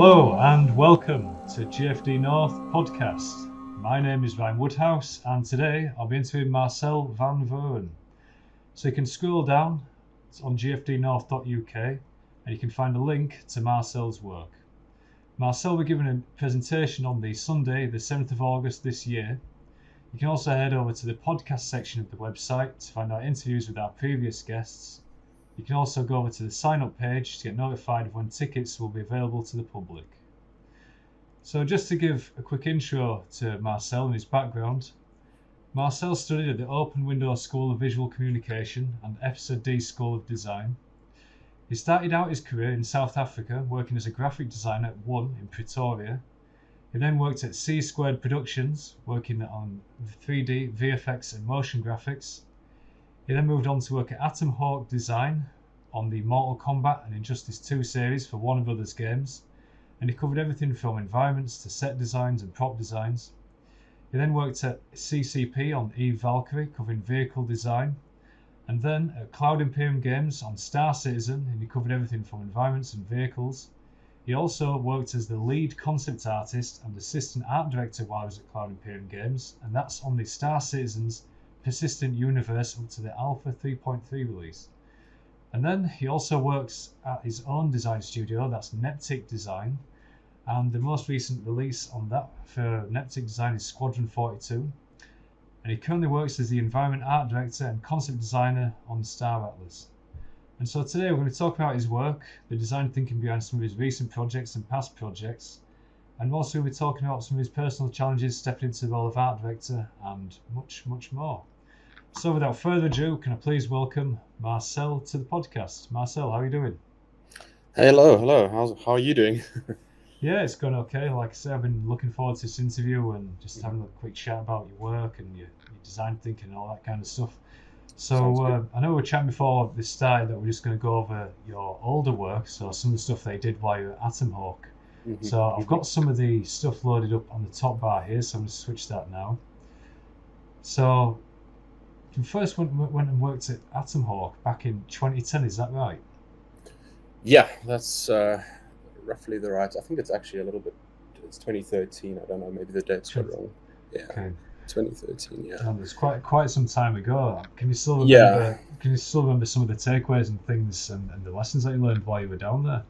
Hello and welcome to GFD North podcast. My name is Ryan Woodhouse and today I'll be interviewing Marcel Van Vuuren. So you can scroll down, it's on gfdnorth.uk and you can find a link to Marcel's work. Marcel will be giving a presentation on the Sunday, the 7th of August this year. You can also head over to the podcast section of the website to find out interviews with our previous guests. You can also go over to the sign up page to get notified of when tickets will be available to the public. So just to give a quick intro to Marcel and his background, Marcel studied at the Open Window School of Visual Communication and FSD School of Design. He started out his career in South Africa working as a graphic designer at One in Pretoria. He then worked at C Squared Productions working on 3D, VFX and motion graphics. He then moved on to work at Atom Hawk Design on the Mortal Kombat and Injustice 2 series for Warner Brothers Games, and he covered everything from environments to set designs and prop designs. He then worked at CCP on Valkyrie covering vehicle design, and then at Cloud Imperium Games on Star Citizen, and he covered everything from environments and vehicles. He also worked as the lead concept artist and assistant art director while he was at Cloud Imperium Games, and that's on the Star Citizen's persistent universe up to the Alpha 3.3 release. And then he also works at his own design studio, that's Neptic Design, and the most recent release on that for Neptic Design is Squadron 42, and he currently works as the environment art director and concept designer on Star Atlas. And so today we're going to talk about his work, the design thinking behind some of his recent projects and past projects, and also we'll be talking about some of his personal challenges stepping into the role of art director and much, much more. So without further ado, can I please welcome Marcel to the podcast. Marcel, how are you doing? Hello. How are you doing? Yeah, it's going okay. Like I say, I've been looking forward to this interview and just having a quick chat about your work and your design thinking and all that kind of stuff. So I know we were chatting before this started that we're just going to go over your older work, so some of the stuff they did while you were at Atom Hawk. So I've got some of the stuff loaded up on the top bar here, so I'm going to switch that now. So you first went and worked at Atom Hawk back in 2010, is that right? Yeah, that's roughly the right. I think it's actually a little bit. It's 2013. I don't know. Maybe the date's got wrong. Yeah. Okay. 2013. Yeah. And it's quite some time ago. Can you still remember? Yeah. Can you still remember some of the takeaways and things and the lessons that you learned while you were down there?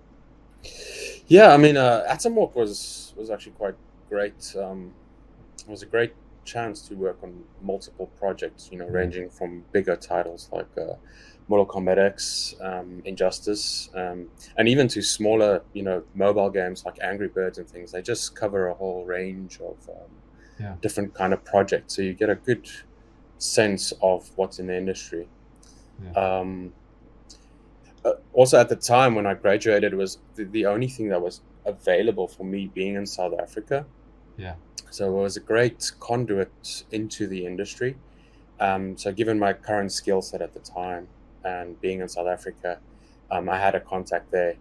Yeah, I mean, Atom Hawk was actually quite great. It was a great chance to work on multiple projects. Ranging from bigger titles like Mortal Kombat X, Injustice, and even to smaller, mobile games like Angry Birds and things. They just cover a whole range of different kind of projects, so you get a good sense of what's in the industry. Yeah. Also, at the time when I graduated, it was the only thing that was available for me being in South Africa. Yeah. So it was a great conduit into the industry. So given my current skill set at the time and being in South Africa, I had a contact there,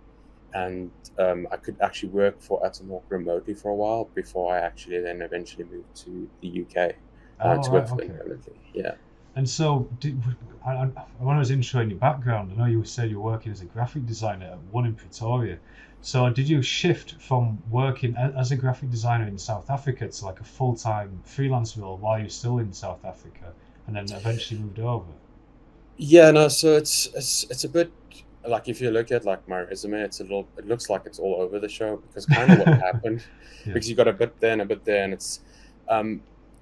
and I could actually work for Atom Hawk remotely for a while before I actually then eventually moved to the UK to work for them permanently. Yeah. And so, when I was interested in your background, I know you said you were working as a graphic designer at One in Pretoria. So did you shift from working as a graphic designer in South Africa to like a full-time freelance role while you're still in South Africa, and then eventually moved over? Yeah, no. So it's a bit like, if you look at like my resume, it looks like it's all over the show, because kind of what happened, because you got a bit there and a bit there, and it's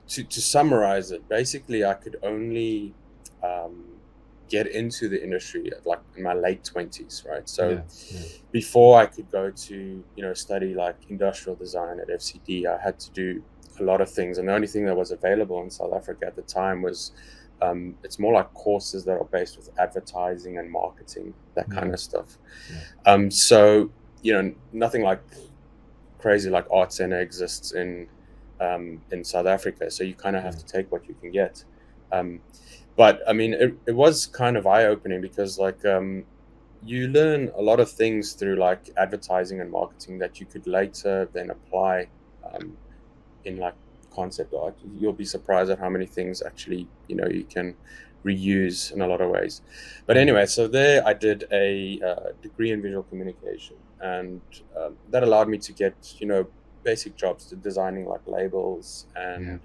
to summarize it, basically I could only get into the industry at like in my late 20s, right? So before I could go to study like industrial design at FCD, I had to do a lot of things, and the only thing that was available in South Africa at the time was it's more like courses that are based with advertising and marketing, that kind of stuff. So nothing like crazy like Art Center exists in South Africa, so you kind of have to take what you can get. But I mean, it was kind of eye-opening, because like you learn a lot of things through like advertising and marketing that you could later then apply in like concept art. You'll be surprised at how many things actually you can reuse in a lot of ways. But anyway, so there I did a degree in visual communication, and that allowed me to get basic jobs to designing like labels and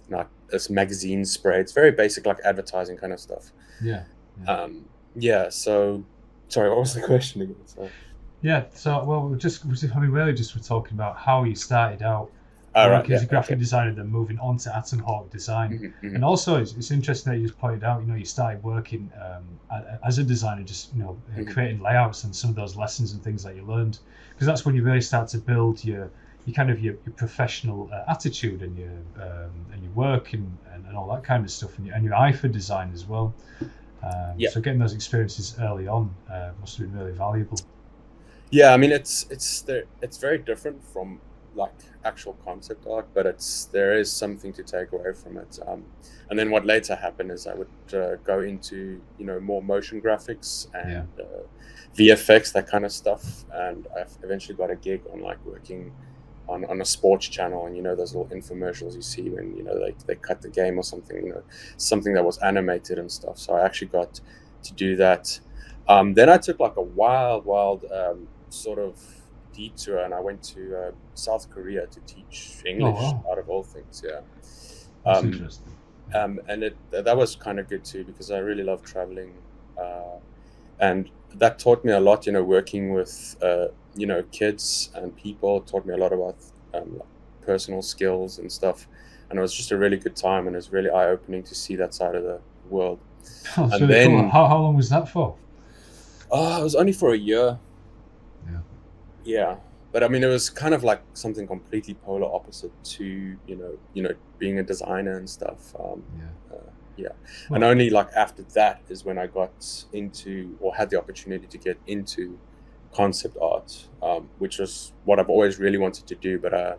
like this magazine spray. It's very basic, like advertising kind of stuff. So sorry, what was the question again? So well, we're talking about how you started out working as a graphic designer, then moving on to Atom Hawk design. And also it's interesting that you just pointed out, you started working as a designer, just creating layouts and some of those lessons and things that you learned, because that's when you really start to build your professional attitude and your work and all that kind of stuff, and your eye for design as well. So getting those experiences early on must have been really valuable. Yeah, I mean it's very different from like actual concept art, but there is something to take away from it. And then what later happened is I would go into more motion graphics and VFX, that kind of stuff, and I eventually got a gig on like working on a sports channel, and those little infomercials you see when they cut the game or something, something that was animated and stuff. So I actually got to do that. Then I took like a wild sort of detour, and I went to South Korea to teach English, out of all things. That's interesting. And that was kind of good too, because I really love traveling, and that taught me a lot. Working with kids and people taught me a lot about personal skills and stuff, and it was just a really good time, and it was really eye-opening to see that side of the world. And really then cool. How long was that for? It was only for a year. Yeah, but I mean, it was kind of like something completely polar opposite to being a designer and stuff. And only like after that is when I got into, or had the opportunity to get into, concept art, which was what I've always really wanted to do. But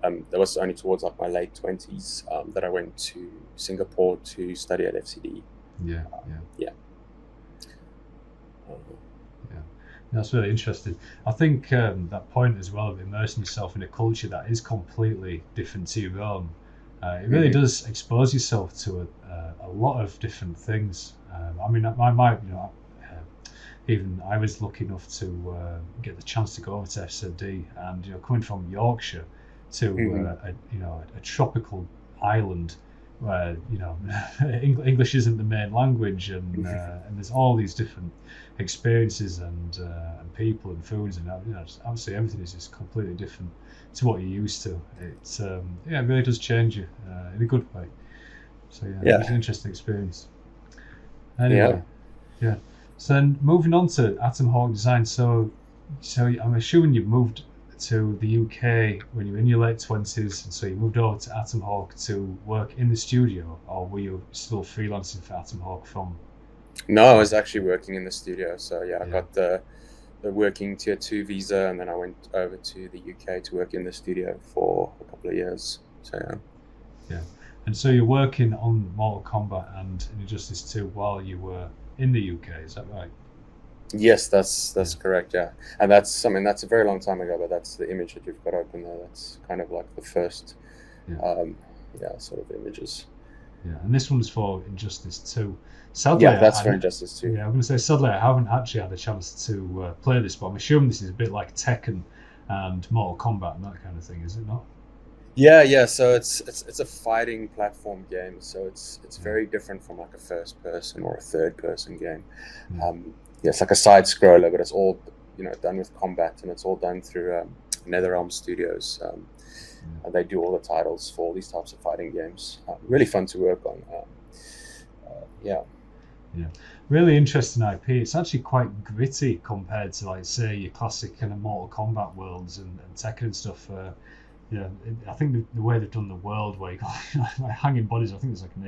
that was only towards like my late 20s that I went to Singapore to study at FCD. That's really interesting. I think that point as well of immersing yourself in a culture that is completely different to your own, it really does expose yourself to a lot of different things. I mean, even I was lucky enough to get the chance to go over to FCD, and coming from Yorkshire to a tropical island where English isn't the main language, and there's all these different experiences and people and foods, and obviously everything is just completely different to what you're used to. It's it really does change you in a good way. So it's an interesting experience. Anyway, so then moving on to Atom Hawk design. So I'm assuming you've moved to the UK when you were in your late 20s, and so you moved over to Atom Hawk to work in the studio, or were you still freelancing for Atom Hawk from? No, I was actually working in the studio. So I got the working tier 2 visa, and then I went over to the UK to work in the studio for a couple of years. So and so you're working on Mortal Kombat and Injustice 2 while you were in the UK, is that right? Yes, that's correct. Yeah, and that's a very long time ago, but that's the image that you've got open there. That's kind of like the first sort of images. And this one's for Injustice 2. Sadly, that's for Injustice 2. I'm going to say, sadly, I haven't actually had a chance to play this, but I'm assuming this is a bit like Tekken and Mortal Kombat and that kind of thing, is it not? Yeah. So it's a fighting platform game. So it's very different from like a first person or a third person game. It's like a side scroller, but it's all done with combat, and it's all done through NetherRealm Studios. And they do all the titles for all these types of fighting games. Really fun to work on. Really interesting IP. It's actually quite gritty compared to, like, say, your classic kind of Mortal Kombat worlds and Tekken and stuff. I think the way they've done the world, where you got like hanging bodies, I think there's like a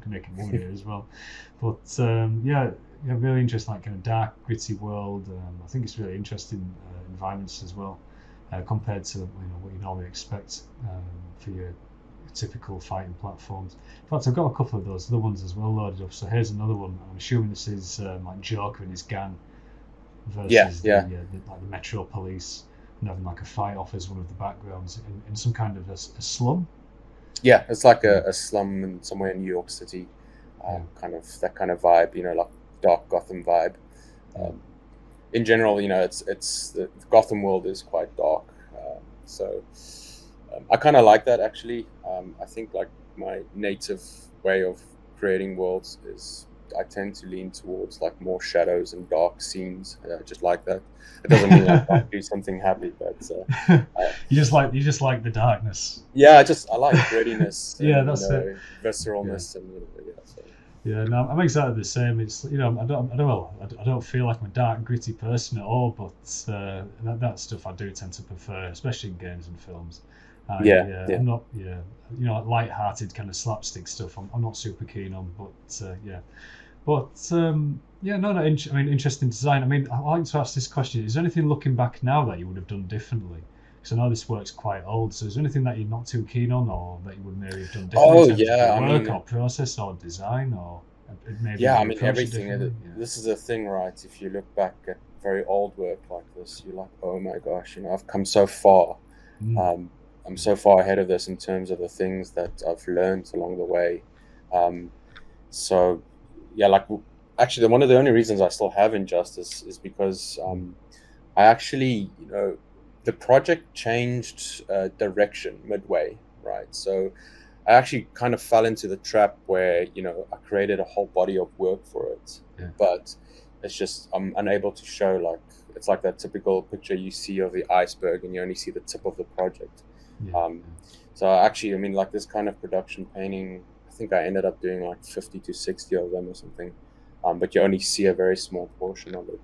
naked woman here as well. But really interesting, like kind of dark, gritty world. I think it's really interesting environments as well, compared to what you normally expect for your typical fighting platforms. In fact, I've got a couple of those other ones as well loaded up. So here's another one. I'm assuming this is like Joker and his gang versus the Metro Police, and having like a fight off as one of the backgrounds in some kind of a slum. Yeah, it's like a slum somewhere in New York City, kind of that kind of vibe, like dark Gotham vibe. in general, it's the Gotham world is quite dark, so I kind of like that actually. I think like my native way of creating worlds is I tend to lean towards like more shadows and dark scenes. Just like that. It doesn't mean I can't do something happy, but you just like the darkness. Yeah, I like grittiness. Yeah, And, that's it. visceralness, and yeah. So. Yeah, no, I'm exactly the same. It's I don't feel like I'm a dark, gritty person at all. But that stuff I do tend to prefer, especially in games and films. Yeah. I'm not, like light-hearted kind of slapstick stuff. I'm not super keen on. But yeah, but yeah, no. I mean, interesting design. I mean, I like to ask this question: is there anything looking back now that you would have done differently? Because I know this work's quite old. So is there anything that you're not too keen on, or that you would maybe have done differently in terms of Yeah, the work or process or design, or maybe yeah. I you mean, approach it everything. differently? This is the thing, right? If you look back at very old work like this, you're like, oh my gosh, I've come so far. I'm so far ahead of this in terms of the things that I've learned along the way. So yeah, like actually, one of the only reasons I still have Injustice is because I actually, the project changed direction midway, right? So I actually kind of fell into the trap where, I created a whole body of work for it, but it's just I'm unable to show, like, it's like that typical picture you see of the iceberg and you only see the tip of the project. So actually, I mean, like this kind of production painting, I think I ended up doing like 50 to 60 of them or something, but you only see a very small portion of it.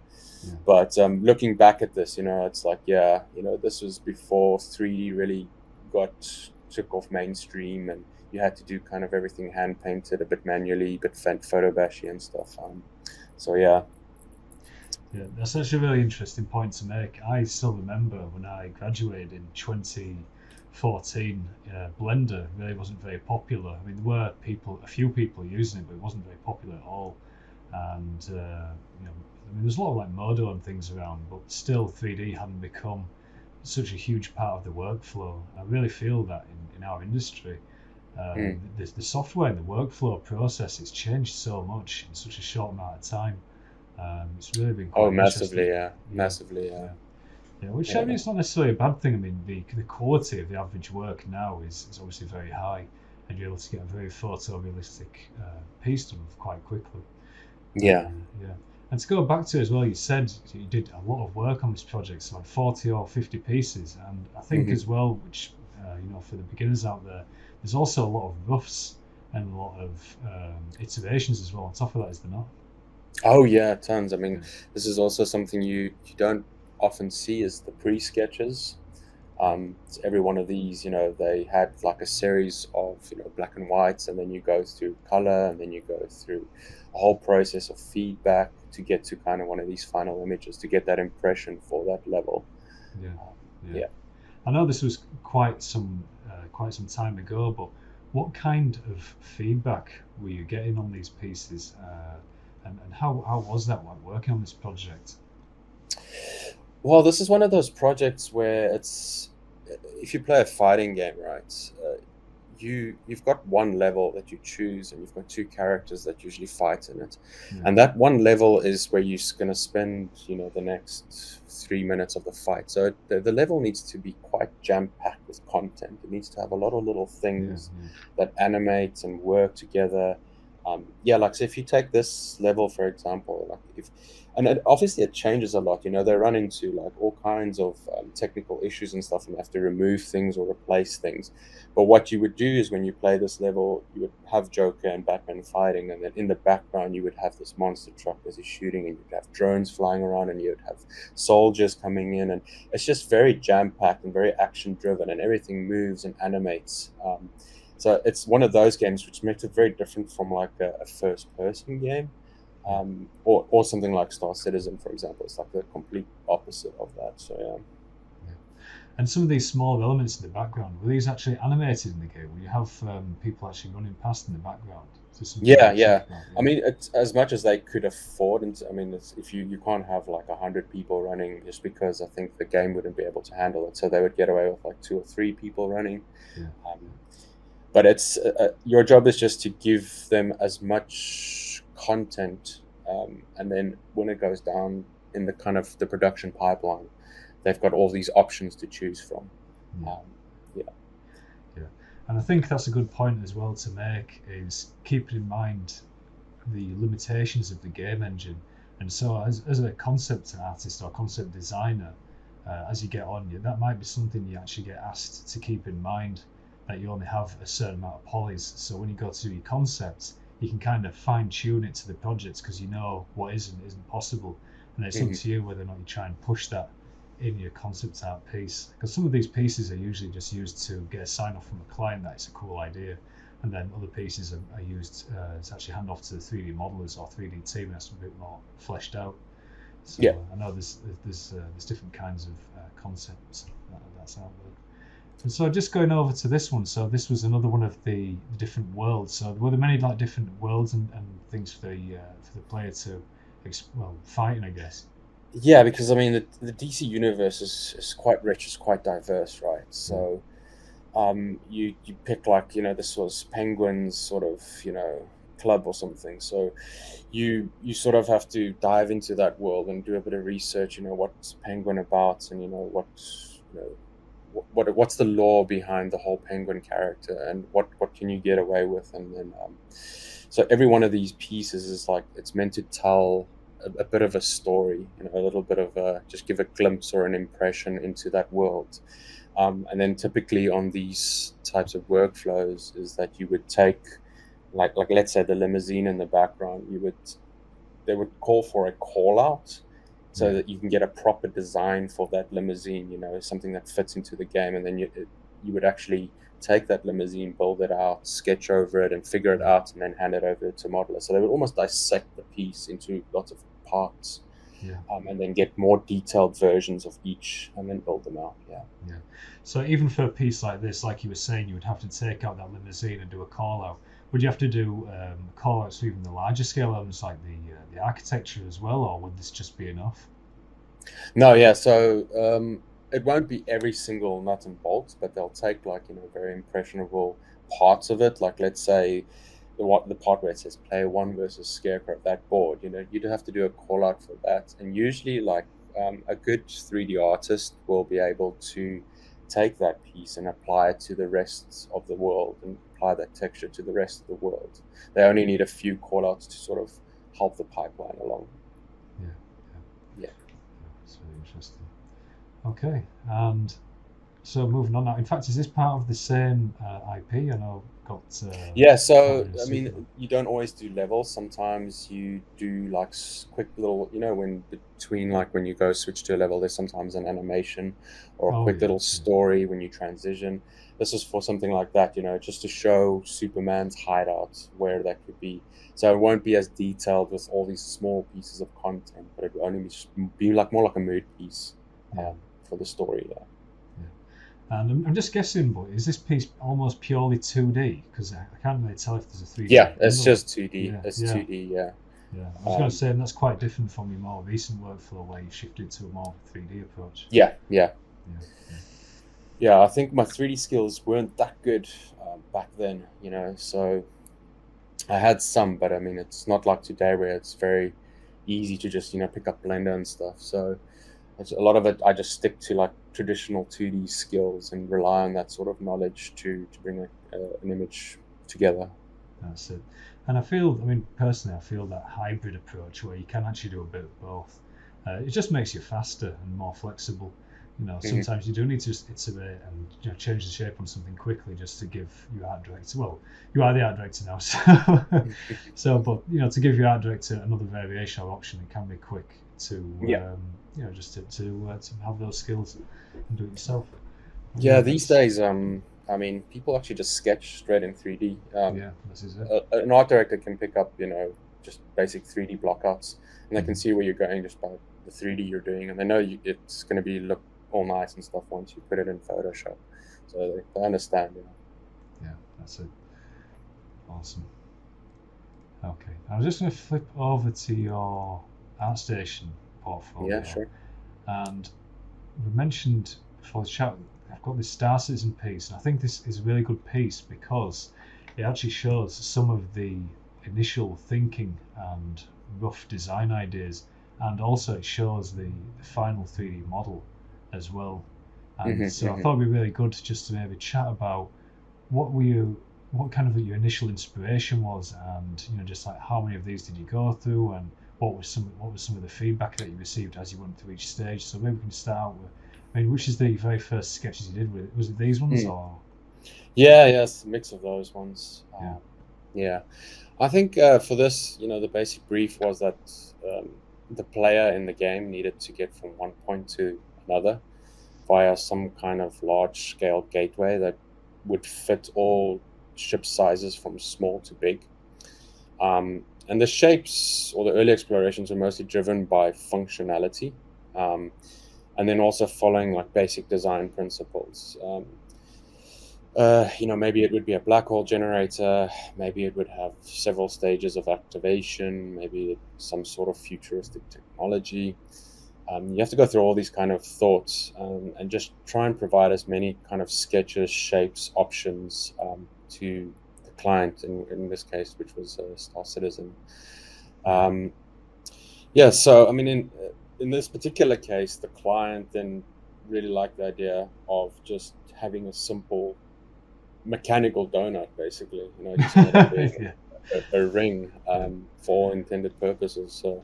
But looking back at this, it's like, this was before 3D really took off mainstream, and you had to do kind of everything hand painted, a bit manually, a bit photo bashy and stuff. So yeah. Yeah, that's actually a really interesting point to make. I still remember when I graduated in 2014, Blender really wasn't very popular. I mean, there were a few people using it, but it wasn't very popular at all. And I mean, there's a lot of like Modo and things around, but still 3D hadn't become such a huge part of the workflow. I really feel that in our industry, the software and the workflow process, it's changed so much in such a short amount of time. It's really been quite massively, massively, yeah. Which I mean, it's not necessarily a bad thing. I mean, the quality of the average work now is obviously very high, and you're able to get a very photorealistic piece done quite quickly. Yeah. And to go back to as well, you said you did a lot of work on this project, so like 40 or 50 pieces, and I think as well, which for the beginners out there, there's also a lot of roughs and a lot of iterations as well on top of that, is there not? Oh yeah, tons. I mean, this is also something you don't often see, is the pre-sketches. So every one of these, they had like a series of black and whites, and then you go through color, and then you go through a whole process of feedback to get to kind of one of these final images, to get that impression for that level. Yeah. I know this was quite some time ago, but what kind of feedback were you getting on these pieces? And how was that like working on this project? Well, this is one of those projects where if you play a fighting game, right, you've got one level that you choose, and you've got two characters that usually fight in it, and that one level is where you're going to spend the next 3 minutes of the fight. So the level needs to be quite jam-packed with content. It needs to have a lot of little things that animate and work together. Like, so if you take this level, for example, obviously it changes a lot. They run into like all kinds of technical issues and stuff, and have to remove things or replace things. But what you would do is, when you play this level, you would have Joker and Batman fighting, and then in the background you would have this monster truck that is shooting, and you'd have drones flying around, and you'd have soldiers coming in, and it's just very jam-packed and very action-driven, and everything moves and animates. So it's one of those games which makes it very different from like a first-person game, or something like Star Citizen, for example. It's like the complete opposite of that. So yeah. And some of these small elements in the background, were these actually animated in the game? Will you have people actually running past in the background? Yeah. I mean, it's as much as they could afford. And I mean, if you can't have like 100 people running, just because I think the game wouldn't be able to handle it. So they would get away with like 2 or 3 people running. But it's your job is just to give them as much content, and then when it goes down in the kind of the production pipeline, they've got all these options to choose from. Yeah. And I think that's a good point as well to make, is keeping in mind the limitations of the game engine. And so as a concept artist or concept designer, as you get on, that might be something you actually get asked to keep in mind, that you only have a certain amount of polys. So when you go to do your concept, you can kind of fine tune it to the project, because you know what is and isn't possible. And it's up to you whether or not you try and push that in your concept art piece, because some of these pieces are usually just used to get a sign off from a client that it's a cool idea, and then other pieces are used to actually hand off to the 3D modelers or 3D team, and that's a bit more fleshed out. So I know there's different kinds of concepts that's out there. And so just going over to this one, so this was another one of the different worlds. So were there many like different worlds and things for the player to fight in, I guess? Yeah, because I mean the DC universe is quite rich, it's quite diverse, right? So you pick, like, this was Penguin's sort of, club or something. So you sort of have to dive into that world and do a bit of research, what's Penguin about, and what's the lore behind the whole Penguin character, and what can you get away with. And then so every one of these pieces is like, it's meant to tell a bit of a story, a little bit of just give a glimpse or an impression into that world. And then typically on these types of workflows is that you would take, like let's say the limousine in the background, they would call for a call out, so that you can get a proper design for that limousine, something that fits into the game. And then you would actually take that limousine, build it out, sketch over it, and figure it out, and then hand it over to modelers. So they would almost dissect the piece into lots of parts, and then get more detailed versions of each, and then build them out. So even for a piece like this, like you were saying, you would have to take out that limousine and do a call out. Would you have to do call outs for even the larger scale elements, like the architecture as well, or would this just be enough? No, so it won't be every single nut and bolt, but they'll take, like, very impressionable parts of it. Like, let's say the part where it says player 1 versus Scarecrow, that board, you'd have to do a call out for that. And usually, like, a good 3D artist will be able to take that piece and apply it to the rest of the world, and apply that texture to the rest of the world. They only need a few call outs to sort of help the pipeline along. Yeah. That's really interesting. Okay, and so moving on now. In fact, is this part of the same IP? I know got. So I mean, you don't always do levels. Sometimes you do like quick little, when between, like, when you go switch to a level, there's sometimes an animation or a quick little story when you transition. This is for something like that, just to show Superman's hideout, where that could be. So it won't be as detailed with all these small pieces of content, but it will only be like more like a mood piece for the story. And I'm just guessing, but is this piece almost purely 2D? Because I can't really tell if there's a 3D. Yeah, it's just 2D. It's 2D, Yeah, I was going to say that's quite different from your more recent workflow, where you shifted to a more 3D approach. Yeah. I think my 3D skills weren't that good back then, so I had some, but I mean, it's not like today where it's very easy to just, pick up Blender and stuff. So a lot of it, I just stick to like traditional 2D skills and rely on that sort of knowledge to bring an image together. That's it. And personally, I feel that hybrid approach, where you can actually do a bit of both, it just makes you faster and more flexible. Sometimes you do need to iterate and change the shape on something quickly, just to give your art director. Well, you are the art director now, but to give your art director another variation or option, it can be quick to just to have those skills and do it yourself. These days, I mean, people actually just sketch straight in 3D. This is it. An art director can pick up, just basic 3D blockouts, and they can see where you're going just by the 3D you're doing, and they know it's going to look all nice and stuff once you put it in Photoshop. So they understand. Yeah, that's it. Awesome. Okay, I'm just going to flip over to your ArtStation portfolio. Yeah, sure. And we mentioned before the chat, I've got this Star Citizen piece, and I think this is a really good piece because it actually shows some of the initial thinking and rough design ideas and also it shows the final 3D model as well. And so I Mm-hmm. thought it'd be really good just to maybe chat about what kind of your initial inspiration was, and just like how many of these did you go through, and what was some of the feedback that you received as you went through each stage. So maybe we can start out with, which is the very first sketches you did with? Was it these ones or? Yeah, it's a mix of those ones. Yeah. Yeah, I think for this, the basic brief was that the player in the game needed to get from one point to another via some kind of large-scale gateway that would fit all ship sizes from small to big. And the shapes or the early explorations were mostly driven by functionality, and then also following like basic design principles. Maybe it would be a black hole generator, maybe it would have several stages of activation, maybe some sort of futuristic technology. You have to go through all these kind of thoughts, and just try and provide as many kind of sketches, shapes, options to the client, in this case, which was Star Citizen. So I mean, in this particular case, the client then really liked the idea of just having a simple mechanical donut, basically, just made up a ring for all intended purposes. So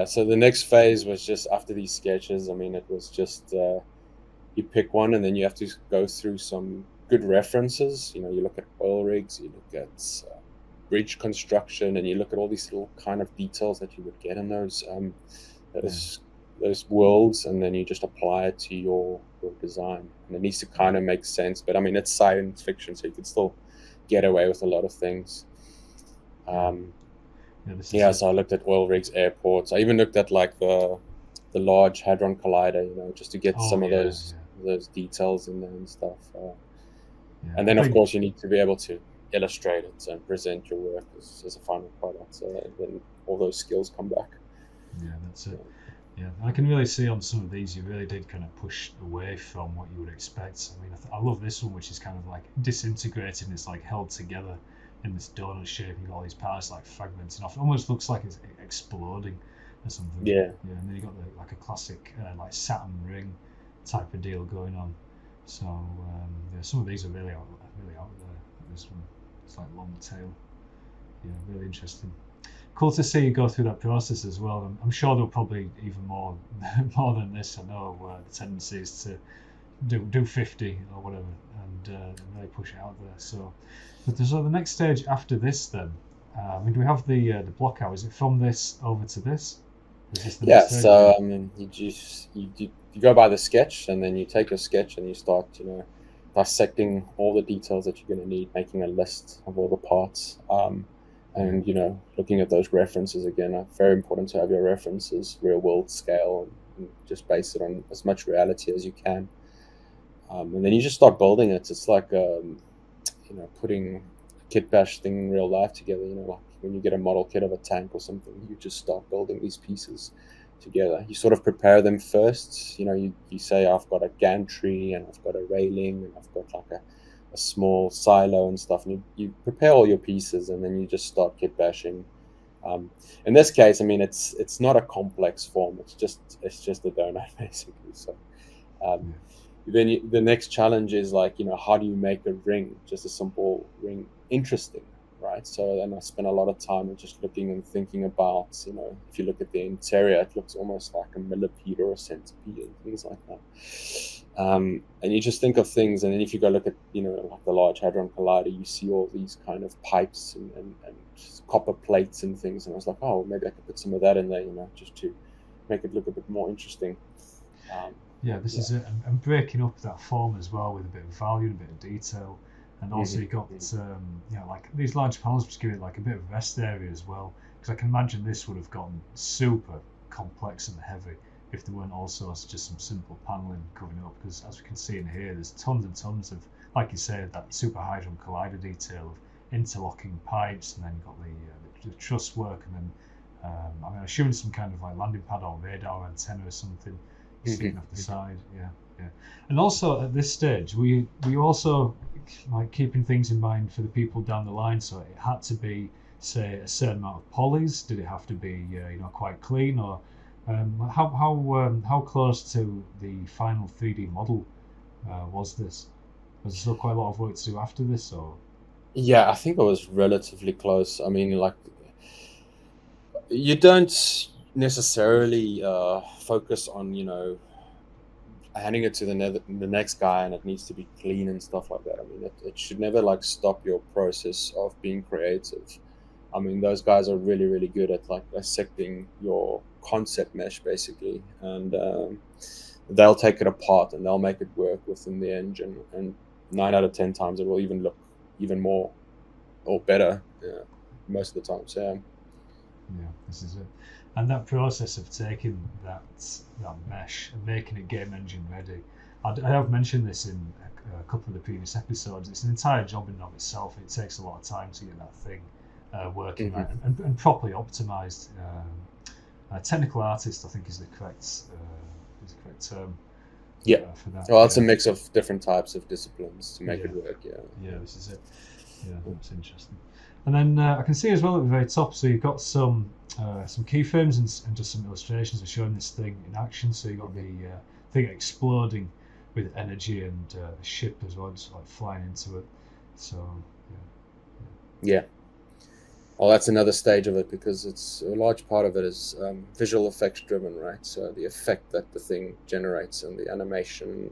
so the next phase was just after these sketches. I mean, it was just you pick one, and then you have to go through some good references. You look at oil rigs, you look at bridge construction, and you look at all these little kind of details that you would get in those worlds, and then you just apply it to your design, and it needs to kind of make sense. But I mean, it's science fiction, so you can still get away with a lot of things. So I looked at oil rigs, airports. I even looked at like the Large Hadron Collider, just to get some of those details in there and stuff. And then, of course, you need to be able to illustrate it and present your work as a final product. So then all those skills come back. Yeah, that's it. Yeah, I can really see on some of these you really did kind of push away from what you would expect. I mean, I love this one, which is kind of like disintegrating. It's like held together in this donut shape. You've got all these parts like fragmenting off. It almost looks like it's exploding or something. Yeah. And then you got like a classic like Saturn ring type of deal going on. So some of these are really out there. This one, it's like long tail. Yeah, really interesting. Cool to see you go through that process as well. I'm sure there'll probably even more than this. I know the tendency is to do 50 or whatever and really push it out there. So the next stage after this then, do we have the block out? Is it from this over to this? So I mean, you go by the sketch, and then you take a sketch and you start dissecting all the details that you're going to need, making a list of all the parts. And looking at those references again, very important to have your references real world scale, and just base it on as much reality as you can. And then you just start building it. It's like putting a kit bash thing in real life together. Like when you get a model kit of a tank or something, you just start building these pieces together. You sort of prepare them first. You say, I've got a gantry, and I've got a railing, and I've got like a small silo and stuff, and you prepare all your pieces, and then you just start kit bashing. In this case, I mean, it's not a complex form. It's just a donut basically. So then the next challenge is like, how do you make a ring, just a simple ring, interesting, right? So then I spent a lot of time just looking and thinking about, if you look at the interior, it looks almost like a millipede or a centipede and things like that. And you just think of things, and then if you go look at, like the Large Hadron Collider, you see all these kind of pipes and copper plates and things, and I was like, oh, maybe I could put some of that in there, just to make it look a bit more interesting. This is it. And breaking up that form as well with a bit of value and a bit of detail. And also you got like these large panels which give it like a bit of rest area as well, because I can imagine this would have gotten super complex and heavy if there weren't also just some simple paneling covering it up, because as we can see in here, there's tons and tons of, like you said, that Super Hadron Collider detail of interlocking pipes, and then you've got the truss work, and then I'm assuming some kind of like landing pad or radar antenna or something sticking off the side. And also at this stage, we also like keeping things in mind for the people down the line, so it had to be say, a certain amount of polys? Did it have to be quite clean, or how close to the final 3D model was this? Was there still quite a lot of work to do after this, or? Yeah, I think it was relatively close. I mean, like, you don't necessarily focus on, handing it to the next guy and it needs to be clean and stuff like that. I mean, it should never like stop your process of being creative. I mean, those guys are really, really good at like dissecting your concept mesh basically, and they'll take it apart and they'll make it work within the engine. And 9 out of 10 times, it will even look even more or better. Yeah, most of the time. So yeah, this is it. And that process of taking that mesh and making it game engine ready, I have mentioned this in a couple of the previous episodes. It's an entire job in and of itself. It takes a lot of time to get that thing working right and properly optimized. Technical artist, I think, is the correct term. Yeah. For that. Well, it's a mix of different types of disciplines to make it work. Yeah. Yeah, this is it. Yeah, that's interesting. And then I can see as well at the very top, so you've got some keyframes and just some illustrations of showing this thing in action. So you've got the thing exploding with energy and a ship as well, just like flying into it. So yeah. Well, that's another stage of it, because it's a large part of it is visual effects driven, right? So the effect that the thing generates and the animation,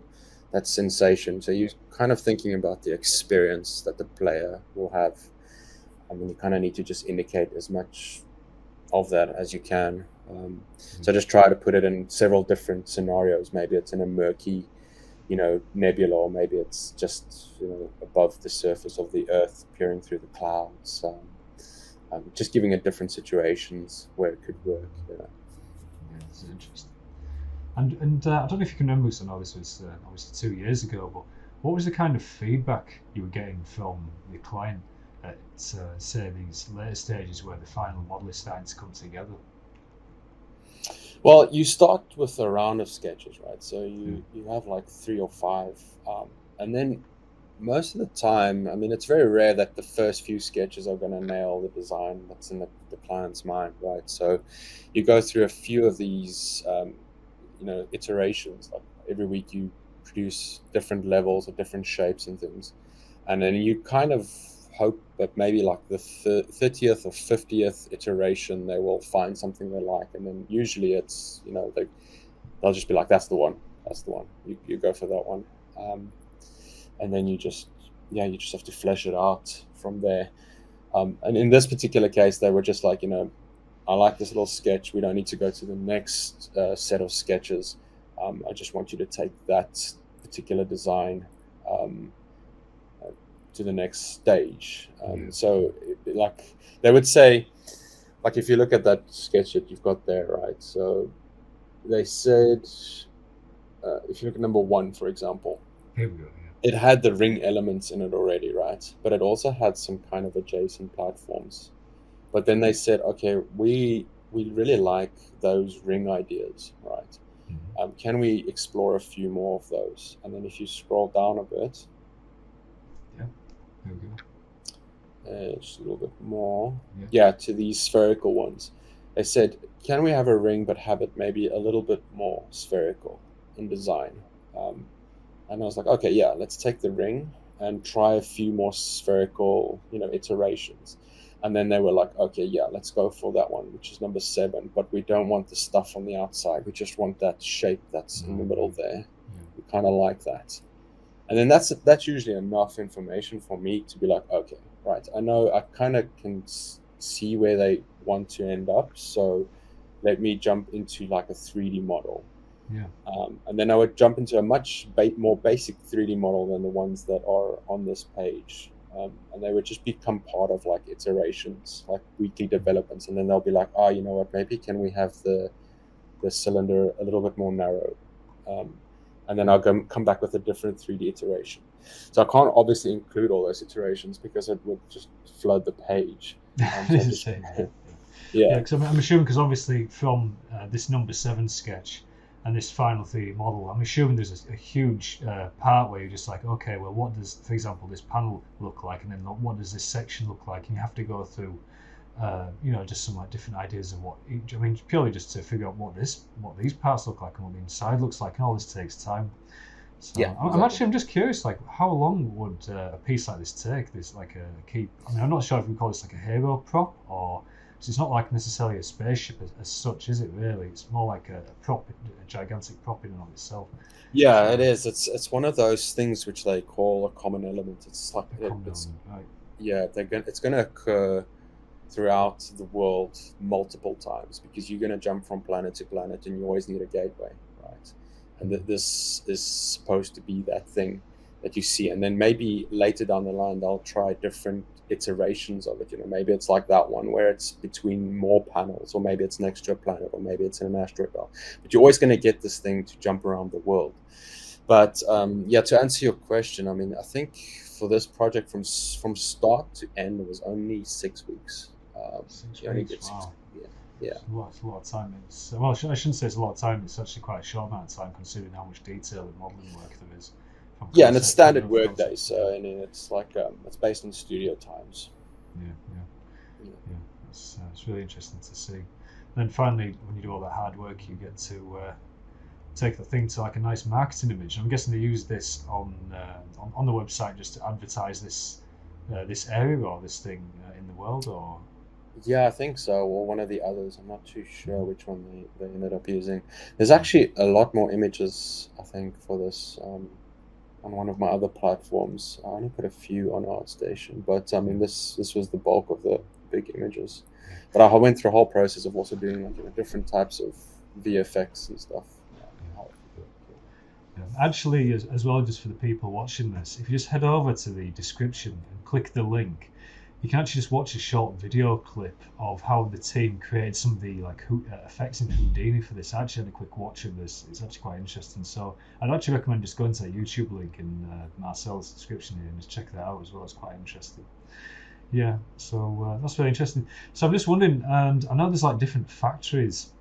that sensation. So you're kind of thinking about the experience that the player will have. I mean, you kind of need to just indicate as much of that as you can. So just try to put it in several different scenarios. Maybe it's in a murky, nebula, or maybe it's just, above the surface of the Earth, peering through the clouds. Just giving it different situations where it could work. Yeah, that's interesting. And I don't know if you can remember this. I know this was obviously 2 years ago, but what was the kind of feedback you were getting from your client at, say, these later stages where the final model is starting to come together? Well, you start with a round of sketches, right? So you have like 3 or 5, and then most of the time, I mean, it's very rare that the first few sketches are going to nail the design that's in the client's mind, right? So you go through a few of these, iterations. Like every week you produce different levels of different shapes and things. And then you kind of hope that maybe like the 30th or 50th iteration, they will find something they like. And then usually it's, they'll just be like, that's the one. You go for that one. And then you just have to flesh it out from there. And in this particular case, they were just like, I like this little sketch. We don't need to go to the next set of sketches. I just want you to take that particular design to the next stage. So, like, they would say, like, if you look at that sketch that you've got there, right? So they said, if you look at number 1, for example, here we go. It had the ring elements in it already, right? But it also had some kind of adjacent platforms. But then they said, okay, we really like those ring ideas, right? Can we explore a few more of those? And then if you scroll down a bit, there we go. Just a little bit more, to these spherical ones. They said, can we have a ring but have it maybe a little bit more spherical in design? And I was like, okay, let's take the ring and try a few more spherical, iterations. And then they were like, okay, let's go for that one, which is number 7. But we don't want the stuff on the outside. We just want that shape that's in the middle there. We kind of like that. And then that's usually enough information for me to be like, okay, right. I know I kind of can see where they want to end up. So let me jump into like a 3D model. And then I would jump into a much more basic 3D model than the ones that are on this page. And they would just become part of like iterations, like weekly developments. And then they'll be like, you know what, maybe can we have the cylinder a little bit more narrow? And then I'll come back with a different 3D iteration. So I can't obviously include all those iterations because it would just flood the page. Because I'm assuming, because obviously from this number 7 sketch and this final 3D model, I'm assuming there's a huge part where you're just like, okay, well, what does, for example, this panel look like, and then what does this section look like? And you have to go through just some like different ideas of what each. I mean, purely just to figure out what these parts look like and what the inside looks like, and all this takes time. So Yeah, I'm exactly. just curious, like how long would a piece like this take? This like a keep. I mean, I'm not sure if we call this like a hero prop or. 'Cause it's not like necessarily a spaceship as such, is it? Really, it's more like a prop, a gigantic prop in and of itself. Yeah, it So is. It's one of those things which they call a common element. It's like a common it's element, right? yeah, it's going to occur throughout the world multiple times because you're going to jump from planet to planet and you always need a gateway, right? And this is supposed to be that thing that you see. And then maybe later down the line, they'll try different iterations of it. Maybe it's like that one where it's between more panels, or maybe it's next to a planet, or maybe it's in an asteroid belt. But you're always going to get this thing to jump around the world. But yeah, to answer your question, I mean, I think for this project from start to end was only 6 weeks. 6 weeks, wow. Yeah, yeah. It's a lot of time. Well, I shouldn't say it's a lot of time. It's actually quite a short amount of time considering how much detail and modelling work there is. Yeah, and it's standard work days, so it's like it's based on studio times. Yeah. It's really interesting to see. And then finally, when you do all that hard work, you get to take the thing to like a nice marketing image. I'm guessing they use this on the website just to advertise this area or this thing in the world, or. Yeah, I think so, or one of the others. I'm not too sure which one they ended up using. There's actually a lot more images, I think, for this on one of my other platforms. I only put a few on ArtStation, but I mean, this was the bulk of the big images. But I went through a whole process of also doing like different types of VFX and stuff. Actually, as well, just for the people watching this, if you just head over to the description and click the link, you can actually just watch a short video clip of how the team created some of the effects in Houdini for this. I actually had a quick watch of this. It's actually quite interesting. So I'd actually recommend just going to the YouTube link in Marcel's description here and just check that out as well. It's quite interesting. Yeah, so that's really interesting. So I'm just wondering, and I know there's like different factories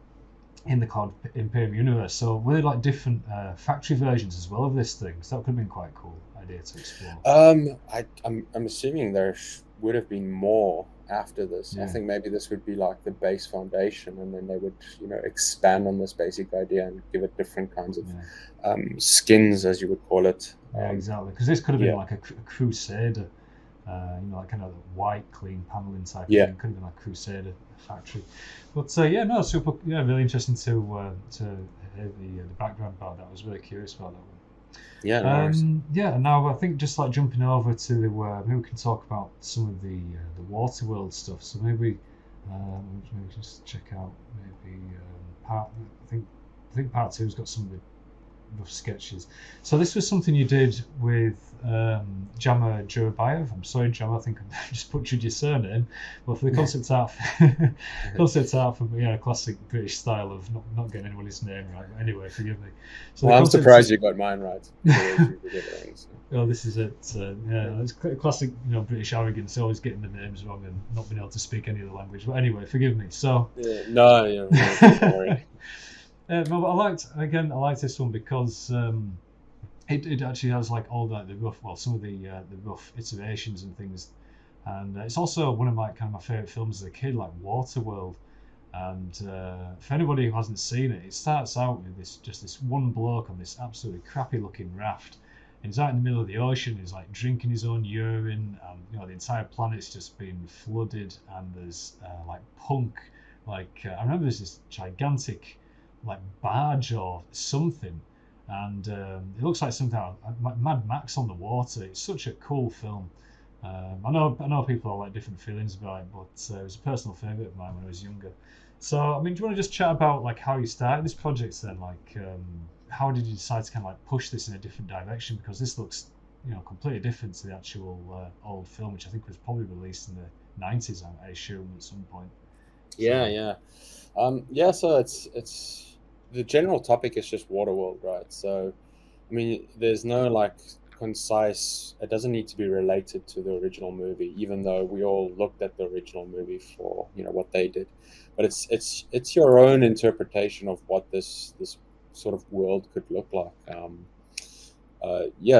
in the Cloud Imperium universe. So were there like different factory versions as well of this thing? So that could have been quite a cool idea to explore. I'm assuming there would have been more after this. Yeah. I think maybe this would be like the base foundation, and then they would expand on this basic idea and give it different kinds of skins, as you would call it. Yeah, exactly. Because this could have been like a Crusader, like kind of white, clean paneling type thing. It could have been like Crusader factory. But super. Yeah, really interesting to hear the background about that. I was really curious about that one. Yeah, nice. Yeah. Now I think just like jumping over to maybe we can talk about some of the water world stuff. So maybe just check out maybe part. I think part 2's got some of the rough sketches. So this was something you did with Jama Jurabayev. I'm sorry, Jama, I think I just butchered your surname. But for the concept art, for classic British style of not getting anybody's name right. But anyway, forgive me. So I'm surprised you got mine right. Oh, this is it. It's classic, British arrogance, always getting the names wrong and not being able to speak any other language. But anyway, forgive me. So no, don't worry. But I liked this one because it actually has like all the rough, some of the rough iterations and things, and it's also one of my favorite films as a kid, like Waterworld. And for anybody who hasn't seen it, it starts out with this one bloke on this absolutely crappy looking raft, and he's out in the middle of the ocean. He's like drinking his own urine, and the entire planet's just been flooded, and there's like punk, I remember there's this gigantic like barge or something, and it looks like something like Mad Max on the water. It's such a cool film. I know people have like different feelings about it, but it was a personal favourite of mine when I was younger. So I mean, do you want to just chat about like how you started this project then? Like, how did you decide to kind of like push this in a different direction? Because this looks, completely different to the actual old film, which I think was probably released in the 90s, I assume, at some point. Yeah. So it's the general topic is just Waterworld, right? So, I mean, there's no like concise. It doesn't need to be related to the original movie, even though we all looked at the original movie for what they did. But it's your own interpretation of what this sort of world could look like.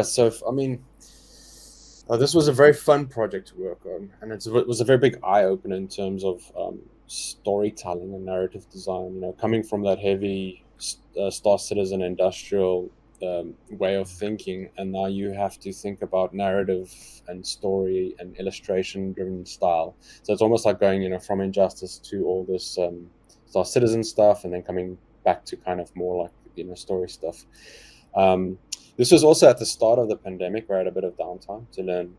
So I mean, This was a very fun project to work on, and it was a very big eye opener in terms of storytelling and narrative design. Coming from that heavy Star Citizen industrial way of thinking, and now you have to think about narrative and story and illustration-driven style. So it's almost like going, from Injustice to all this Star Citizen stuff, and then coming back to kind of more like story stuff. This was also at the start of the pandemic, where I had a bit of downtime to learn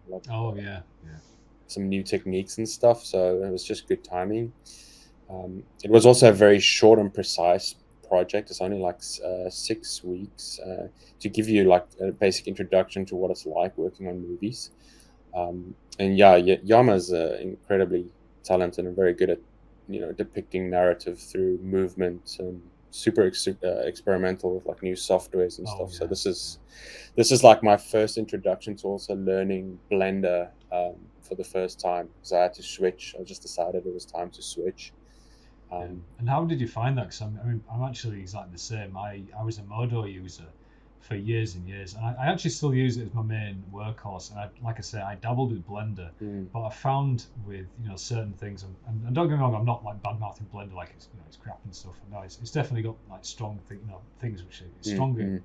some new techniques and stuff. So it was just good timing. It was also a very short and precise project. It's only like 6 weeks to give you like a basic introduction to what it's like working on movies. And Yama's incredibly talented and very good at depicting narrative through movement and super experimental with like new softwares and stuff. So this is like my first introduction to also learning Blender for the first time, because I had to switch. I just decided it was time to switch. And how did you find that? Because I'm actually exactly the same. I was a Modo user for years and years, and I actually still use it as my main workhorse. And like I say, I dabbled with Blender, but I found with certain things, and don't get me wrong, I'm not like bad mouthing Blender like it's crap and stuff. No, it's definitely got like strong things which are stronger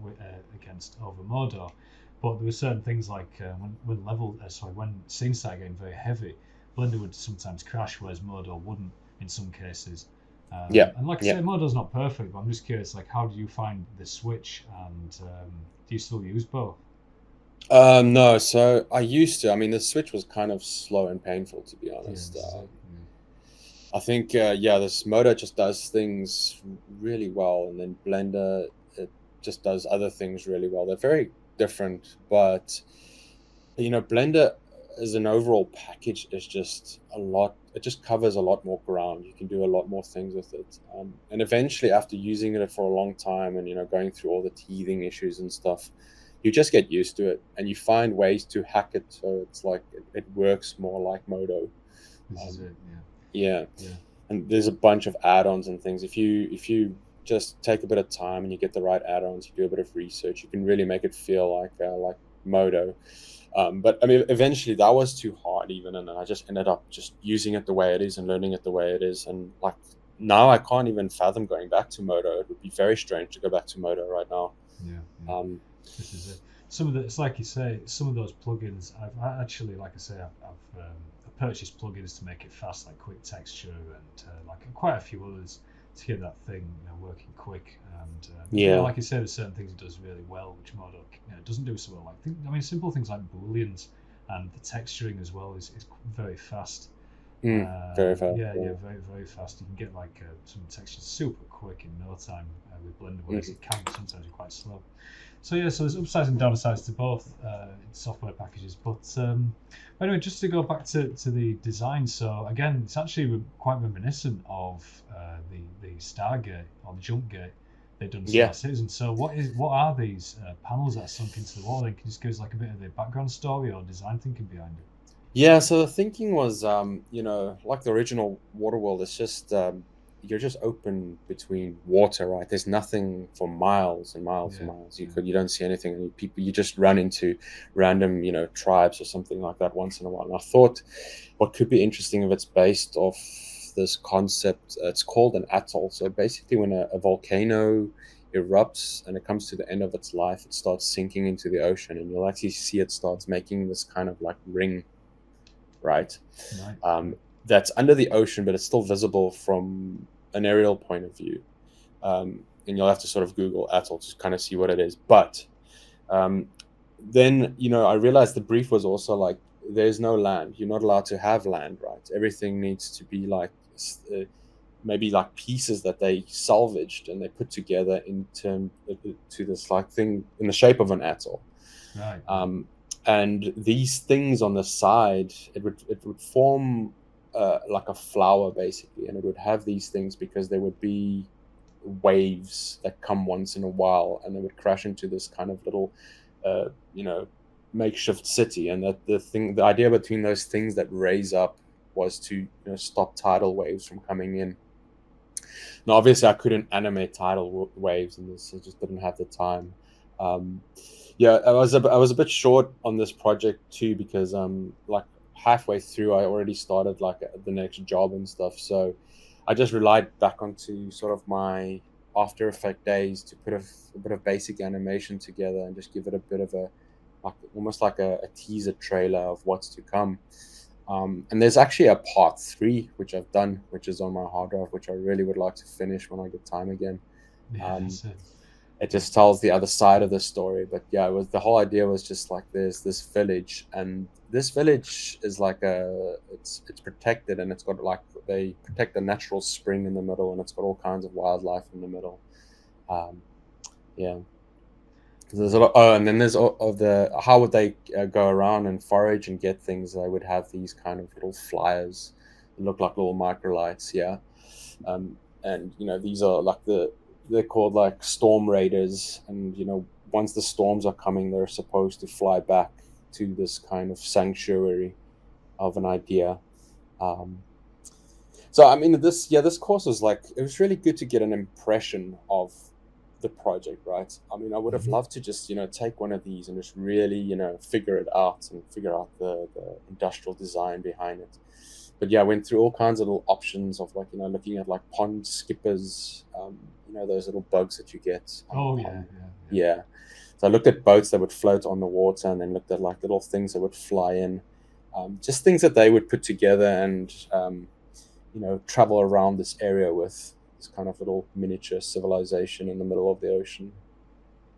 against over Modo. But there were certain things like when scenes started getting very heavy, Blender would sometimes crash, whereas Modo wouldn't in some cases. And like I say, Modo's not perfect, but I'm just curious, like, how do you find the switch, and do you still use both? No, so I used to. I mean, the switch was kind of slow and painful, to be honest. I think, this Modo just does things really well, and then Blender, it just does other things really well. They're very different, but Blender as an overall package is just a lot. It just covers a lot more ground. You can do a lot more things with it. And eventually, after using it for a long time and going through all the teething issues and stuff, you just get used to it, and you find ways to hack it so it's like it works more like Modo. This is it, yeah. And there's a bunch of add-ons and things. If you just take a bit of time and you get the right add-ons, you do a bit of research, you can really make it feel like Modo. But I mean, eventually that was too hard even, and then I just ended up just using it the way it is and learning it the way it is. And like now I can't even fathom going back to Modo. It would be very strange to go back to Modo right now. This is it. It's like you say, some of those plugins I've actually, like I say, I've purchased plugins to make it fast, like quick texture and like quite a few others to get that thing working quick. And like you said, there's certain things it does really well which Modo doesn't do so well. Simple things like booleans and the texturing as well is very fast. Very fast. Very, very fast. You can get like some textures super quick in no time with Blender, whereas it can sometimes be quite slow. So there's upsides and downsides to both software packages. But anyway, just to go back to the design. So again, it's actually quite reminiscent of the Stargate or the Jump Gate they've done Star Citizen. So what are these panels that are sunk into the wall? Then can you just give us like a bit of the background story or design thinking behind it? Yeah, so the thinking was, like the original Waterworld, it's just you're just open between water, right? There's nothing for miles and miles and miles. You don't see anything, and you just run into random, tribes or something like that once in a while. And I thought what could be interesting if it's based off this concept. It's called an atoll. So basically, when a volcano erupts and it comes to the end of its life, it starts sinking into the ocean, and you'll actually see it starts making this kind of like ring. Right. That's under the ocean, but it's still visible from an aerial point of view. And you'll have to sort of Google atoll to kind of see what it is. But then, I realized the brief was also like, there's no land. You're not allowed to have land, right? Everything needs to be like maybe like pieces that they salvaged and they put together to this like thing in the shape of an atoll. Right. And these things on the side, it would form like a flower basically, and it would have these things because there would be waves that come once in a while, and they would crash into this kind of little, makeshift city. And that the idea between those things that raise up was to stop tidal waves from coming in. Now, obviously, I couldn't animate tidal waves in this; I just didn't have the time. Yeah, I was a bit short on this project too because like halfway through I already started like the next job and stuff. So I just relied back onto sort of my After Effect days to put a bit of basic animation together and just give it a bit of a like almost like a teaser trailer of what's to come. And there's actually a part three which I've done, which is on my hard drive, which I really would like to finish when I get time again. Yeah, Um, so, it just tells the other side of the story. But yeah, it was the whole idea was just like there's this village, and this village is like it's protected, and it's got like they protect a natural spring in the middle, and it's got all kinds of wildlife in the middle. Um, yeah. 'Cause there's a lot. Oh, and then there's all of the how would they go around and forage and get things? They would have these kind of little flyers that look like little microlights. Yeah, and these are like they're called like storm raiders, and once the storms are coming, they're supposed to fly back to this kind of sanctuary of an idea. Um, so I mean, this course was like it was really good to get an impression of the project, right? I mean, I would have mhm. loved to just take one of these and just really figure it out and figure out the industrial design behind it. But yeah, I went through all kinds of little options of like looking at like pond skippers, those little bugs that you get on Oh the yeah, pond. yeah, Yeah. So I looked at boats that would float on the water, and then looked at like little things that would fly in, just things that they would put together and travel around this area with this kind of little miniature civilization in the middle of the ocean.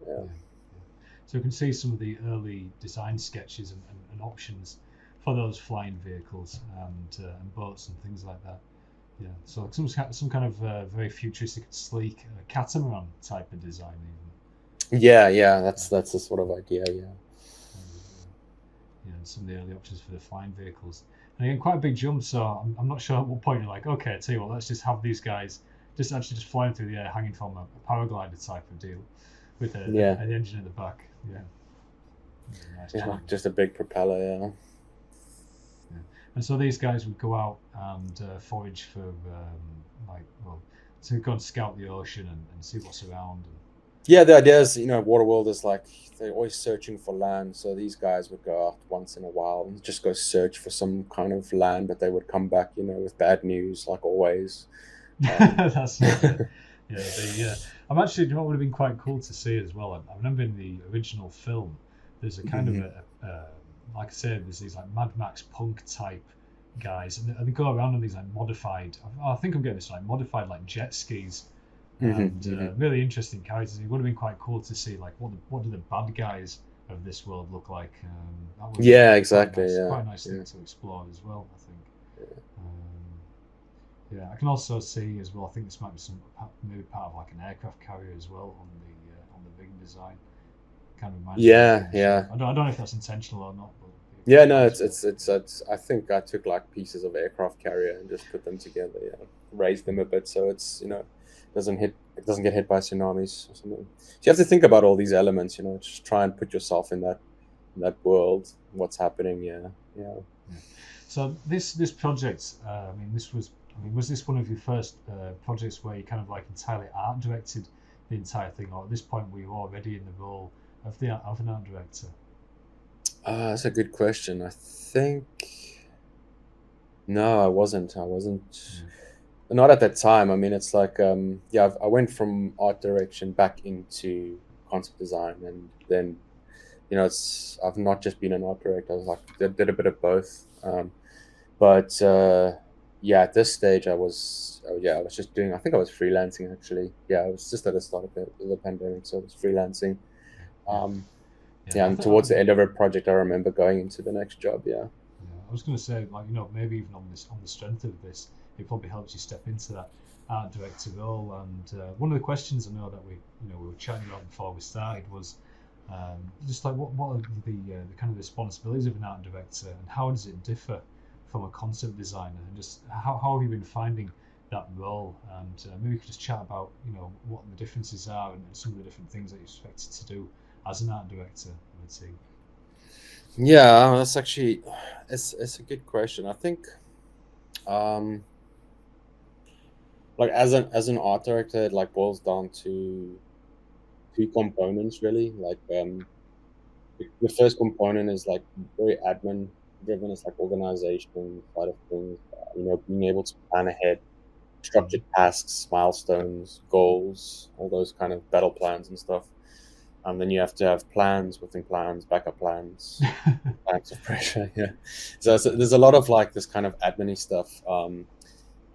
Yeah. yeah, yeah. So you can see some of the early design sketches and options for those flying vehicles and boats and things like that. Yeah, so like some kind of very futuristic, sleek catamaran type of design Yeah, even. that's the sort of idea. Yeah. Yeah, and some of the early options for the flying vehicles. And again, quite a big jump. So I'm not sure at what point you're like, okay, I tell you what, let's just have these guys just flying through the air, hanging from a paraglider type of deal with Yeah. an engine at the back. Yeah, nice Yeah, jump. like just a big propeller. Yeah. Yeah. And so these guys would go out and forage for to go and scout the ocean and see what's around. Yeah, the idea is, Waterworld is like they're always searching for land. So these guys would go out once in a while and just go search for some kind of land, but they would come back, with bad news, like always. That's it. Yeah, yeah. I'm actually, what would have been quite cool to see as well. I remember in the original film, there's a kind of Mhm. like I said, there's these like Mad Max punk type guys, and they go around on these like modified. I think I'm getting this right. Modified like jet skis, and Mhm. really interesting characters. It would have been quite cool to see like what do the bad guys of this world look like. That would Yeah, be exactly. Yeah. quite a nice thing Yeah. to explore as well. I think. Um, yeah, I can also see as well. I think this might be maybe part of like an aircraft carrier as well on the rig design. Kind of reminds me of Yeah, the shape. yeah. I don't know if that's intentional or not, but Yeah, it no, might it's as well. it's it's it's. I think I took like pieces of aircraft carrier and just put them together. Yeah, raised them a bit so it's it doesn't get hit by tsunamis or something. So you have to think about all these elements. Just try and put yourself in that world, what's happening. Yeah, yeah. Yeah. So this project, was this one of your first projects where you kind of like entirely art directed the entire thing, or at this point were you already in the role of an art director? That's a good question. I think no, I wasn't. I wasn't. Yeah. Not at that time. I mean, it's like yeah, I went from art direction back into concept design, and then it's I've not just been an art director. I was like did a bit of both. But yeah, at this stage, I was just doing. I think I was freelancing actually. Yeah, it was just at the start of the pandemic, so I was freelancing. Yeah, Um, yeah. yeah, and towards the end of a project, I remember going into the next job. Yeah. Yeah, I was going to say, like, maybe even on the strength of this, it probably helps you step into that art director role. And one of the questions I know that we were chatting about before we started was just like what are the kind of responsibilities of an art director, and how does it differ from a concept designer, and just how have you been finding that role? And maybe we could just chat about what the differences are and some of the different things that you're expected to do as an art director of a team. Yeah, that's actually it's a good question. I think um like as an art director, it like boils down to two components really. Like the first component is like very admin driven. It's like organization side of things. Being able to plan ahead, structured tasks, milestones, goals, all those kind of battle plans and stuff. And then you have to have plans within plans, backup plans, plans of pressure. Yeah. So there's a lot of like this kind of admin stuff. And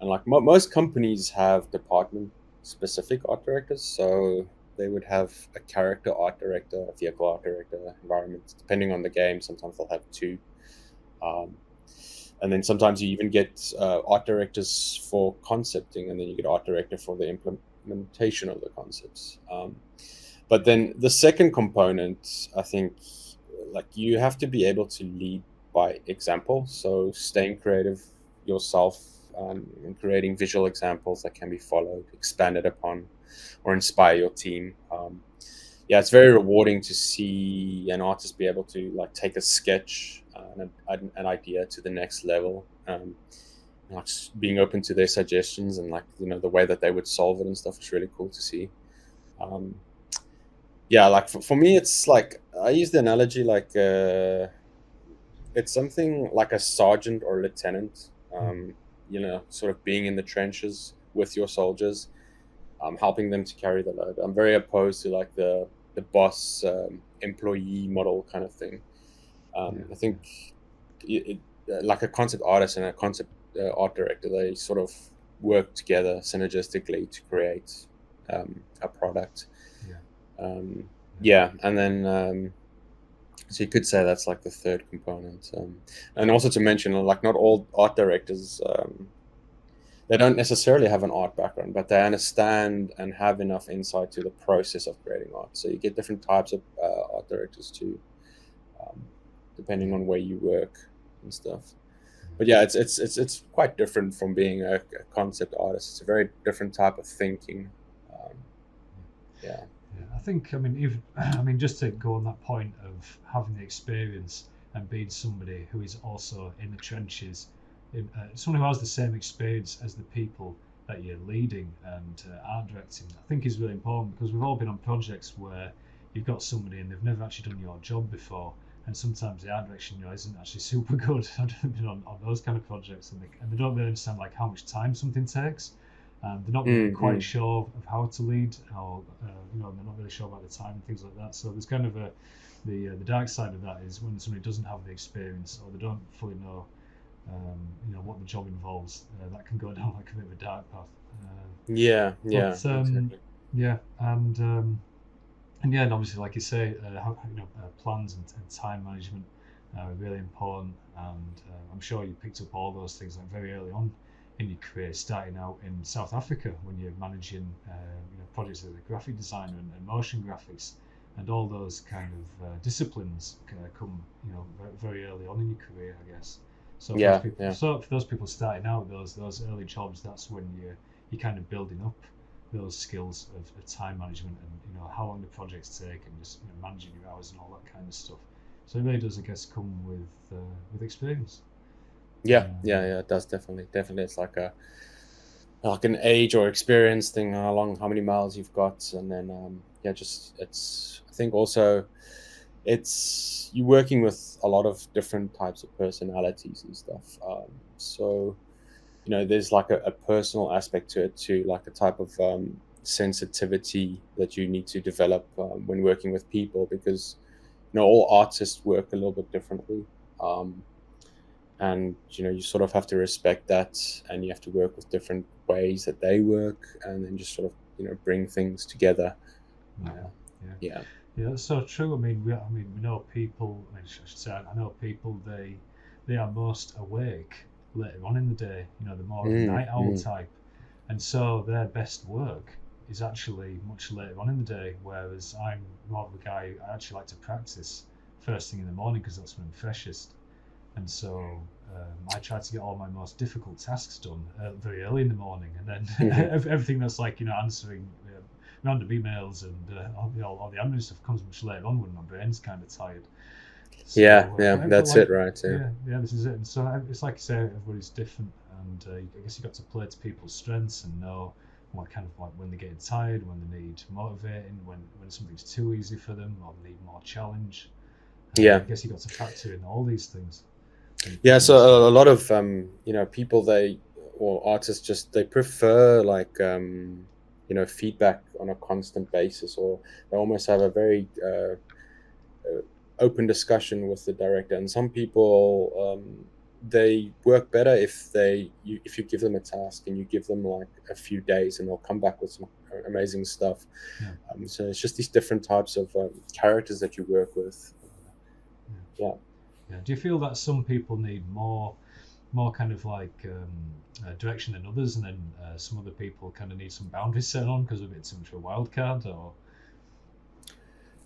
like most companies have department specific art directors. So they would have a character art director, a vehicle art director, environment, depending on the game. Sometimes they'll have two. Um, and then sometimes you even get art directors for concepting, and then you get art director for the implementation of the concepts. But then the second component, I think, like you have to be able to lead by example. So staying creative yourself, and creating visual examples that can be followed, expanded upon, or inspire your team. Yeah, it's very rewarding to see an artist be able to like take a sketch, an idea to the next level. Like being open to their suggestions and like the way that they would solve it and stuff is really cool to see. Um, yeah, like for me, it's like I use the analogy like it's something like a sergeant or lieutenant. Sort of being in the trenches with your soldiers, helping them to carry the load. I'm very opposed to like the boss employee model kind of thing. I think like a concept artist and a concept art director, they sort of work together synergistically to create a product. And then so you could say that's like the third component. And also to mention, like not all art directors, they don't necessarily have an art background, but they understand and have enough insight to the process of creating art. So you get different types of art directors too, depending on where you work and stuff. But yeah, it's quite different from being a concept artist. It's a very different type of thinking. Yeah. I think, I mean, just to go on that point of having the experience and being somebody who is also in the trenches, someone who has the same experience as the people that you're leading and art directing, I think is really important, because we've all been on projects where you've got somebody and they've never actually done your job before, and sometimes the art direction isn't actually super good. I've been on those kind of projects, and they don't really understand like how much time something takes. They're not really quite sure of how to lead, or they're not really sure about the time and things like that. So there's kind of the dark side of that is when somebody doesn't have the experience or they don't fully know, what the job involves. That can go down like a bit of a dark path. Exactly. Yeah, and obviously, like you say, plans and time management are really important. And I'm sure you picked up all those things like very early on in your career, starting out in South Africa when you're managing projects as a graphic designer and motion graphics, and all those kind of disciplines come very early on in your career, I guess. So for those people starting out, those early jobs, that's when you're kind of building up those skills of time management and how long the projects take, and just managing your hours and all that kind of stuff. So it really does, I guess, come with experience. It does definitely. It's like an age or experience thing, how many miles you've got, and then I think also it's you're working with a lot of different types of personalities and stuff. So there's like a personal aspect to it too, like a type of sensitivity that you need to develop when working with people, because all artists work a little bit differently. And you sort of have to respect that, and you have to work with different ways that they work, and then just sort of bring things together. Yeah, that's so true. I mean, we know people. I should say, I know people. They are most awake later on in the day. The more night owl type, and so their best work is actually much later on in the day. Whereas I'm more of a guy. I actually like to practice first thing in the morning, because that's when I'm freshest. And so I try to get all my most difficult tasks done very early in the morning, and then everything that's like answering random emails and all the admin stuff comes much later on when my brain's kind of tired. So, that's like, it, right? This is it. And so it's like you say, everybody's different, and I guess you got to play to people's strengths and know what kind of like when they're getting tired, when they need motivating, when something's too easy for them, or they need more challenge. Yeah. I guess you got to factor in all these things. Yeah, so a lot of people or artists they prefer like feedback on a constant basis, or they almost have a very open discussion with the director. And some people they work better if you give them a task and you give them like a few days, and they'll come back with some amazing stuff. So it's just these different types of characters that you work with. Yeah. Do you feel that some people need more kind of like direction than others, and then some other people kind of need some boundaries set on because of it too much of a wild card? Or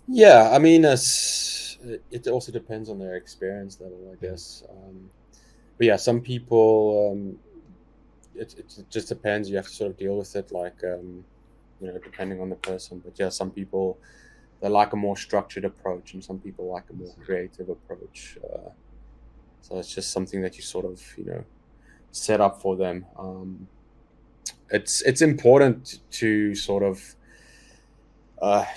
yeah, I mean, it also depends on their experience level, I guess. But yeah, some people, it just depends. You have to sort of deal with it, like depending on the person. But yeah, some people they like a more structured approach, and some people like a more creative approach. So it's just something that you sort of set up for them. It's important to sort of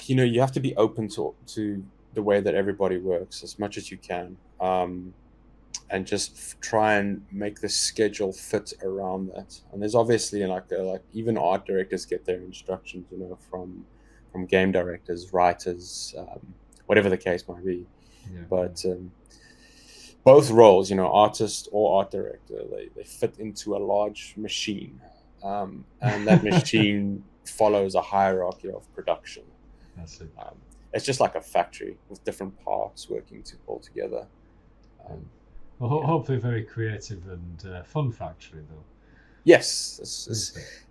you have to be open to the way that everybody works as much as you can, and just try and make the schedule fit around that. And there's obviously like even art directors get their instructions, from game directors, writers, whatever the case might be. But both roles, artist or art director, they fit into a large machine, and that machine follows a hierarchy of production. That's it. It's just like a factory with different parts working to pull together. Well, hopefully a very creative and fun factory, though. Yes,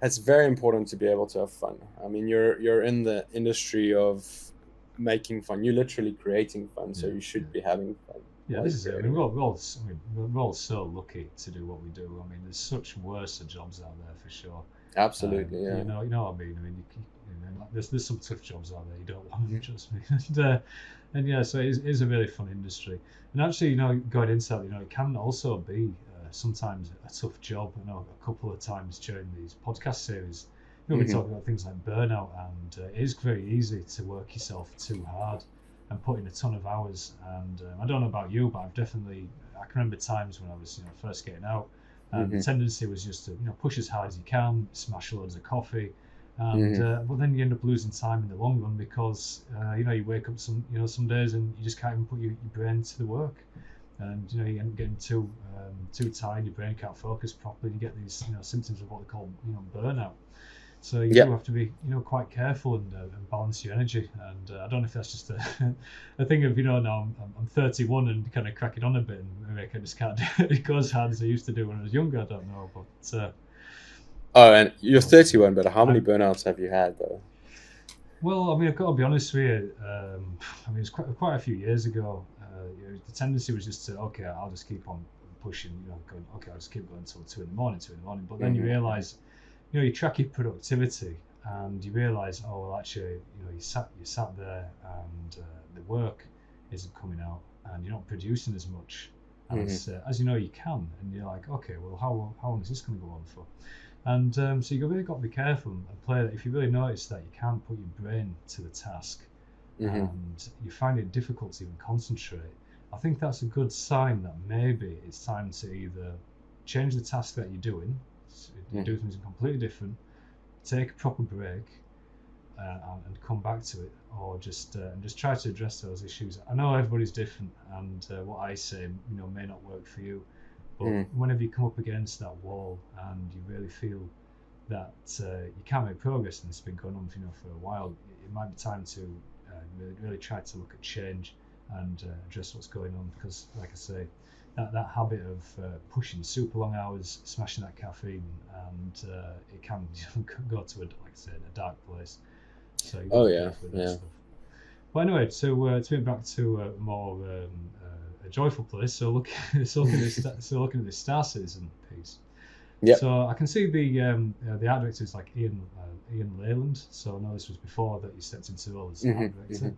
it's very important to be able to have fun. I mean, you're in the industry of making fun. You're literally creating fun, so you should be having fun. Yeah, this is it. I mean, we're all so lucky to do what we do. I mean, there's such worse jobs out there for sure. Absolutely, yeah. You know what I mean. I mean, there's some tough jobs out there you don't want, trust me. And yeah, so it is a really fun industry. And actually, going into that, it can also be sometimes a tough job. I know a couple of times during these podcast series, we talk about things like burnout, and it is very easy to work yourself too hard and put in a ton of hours. And I don't know about you, but I can remember times when I was first getting out, and the tendency was just to push as hard as you can, smash loads of coffee, and but then you end up losing time in the long run because you wake up some days and you just can't even put your brain to the work, and you end up getting too tired, your brain can't focus properly, and you get these symptoms of what they call burnout. So you do have to be quite careful and balance your energy. And I don't know if that's just a thing of now I'm 31 and kind of cracking on a bit, and maybe I just can't go as hard as I used to do when I was younger. I don't know, but oh, and you're 31, but how many burnouts have you had though? Well, I mean, I've got to be honest with you. I mean, it's quite a few years ago. The tendency was just to I'll just keep on pushing. Going I'll just keep going until 2 in the morning. But then you realise. You track your productivity, and you realise, actually, you sat there, and the work isn't coming out, and you're not producing as much as you can, and you're like, okay, well, how long is this going to go on for? And so you really got to be careful and play that. If you really notice that you can't put your brain to the task, and you find it difficult to even concentrate, I think that's a good sign that maybe it's time to either change the task that you're doing. You do things completely different, take a proper break, and come back to it, or just try to address those issues. I know everybody's different, and what I say may not work for you, but whenever you come up against that wall and you really feel that you can't make progress, and it's been going on for a while, it might be time to really try to look at change and address what's going on, because like I say, that habit of pushing super long hours, smashing that caffeine, and it can go to a dark place. So stuff. But anyway, to move back to a more a joyful place. So looking at the Star Citizen piece. Yeah. So I can see the art director is like Ian Leyland. So I know this was before that you stepped into the role as art director.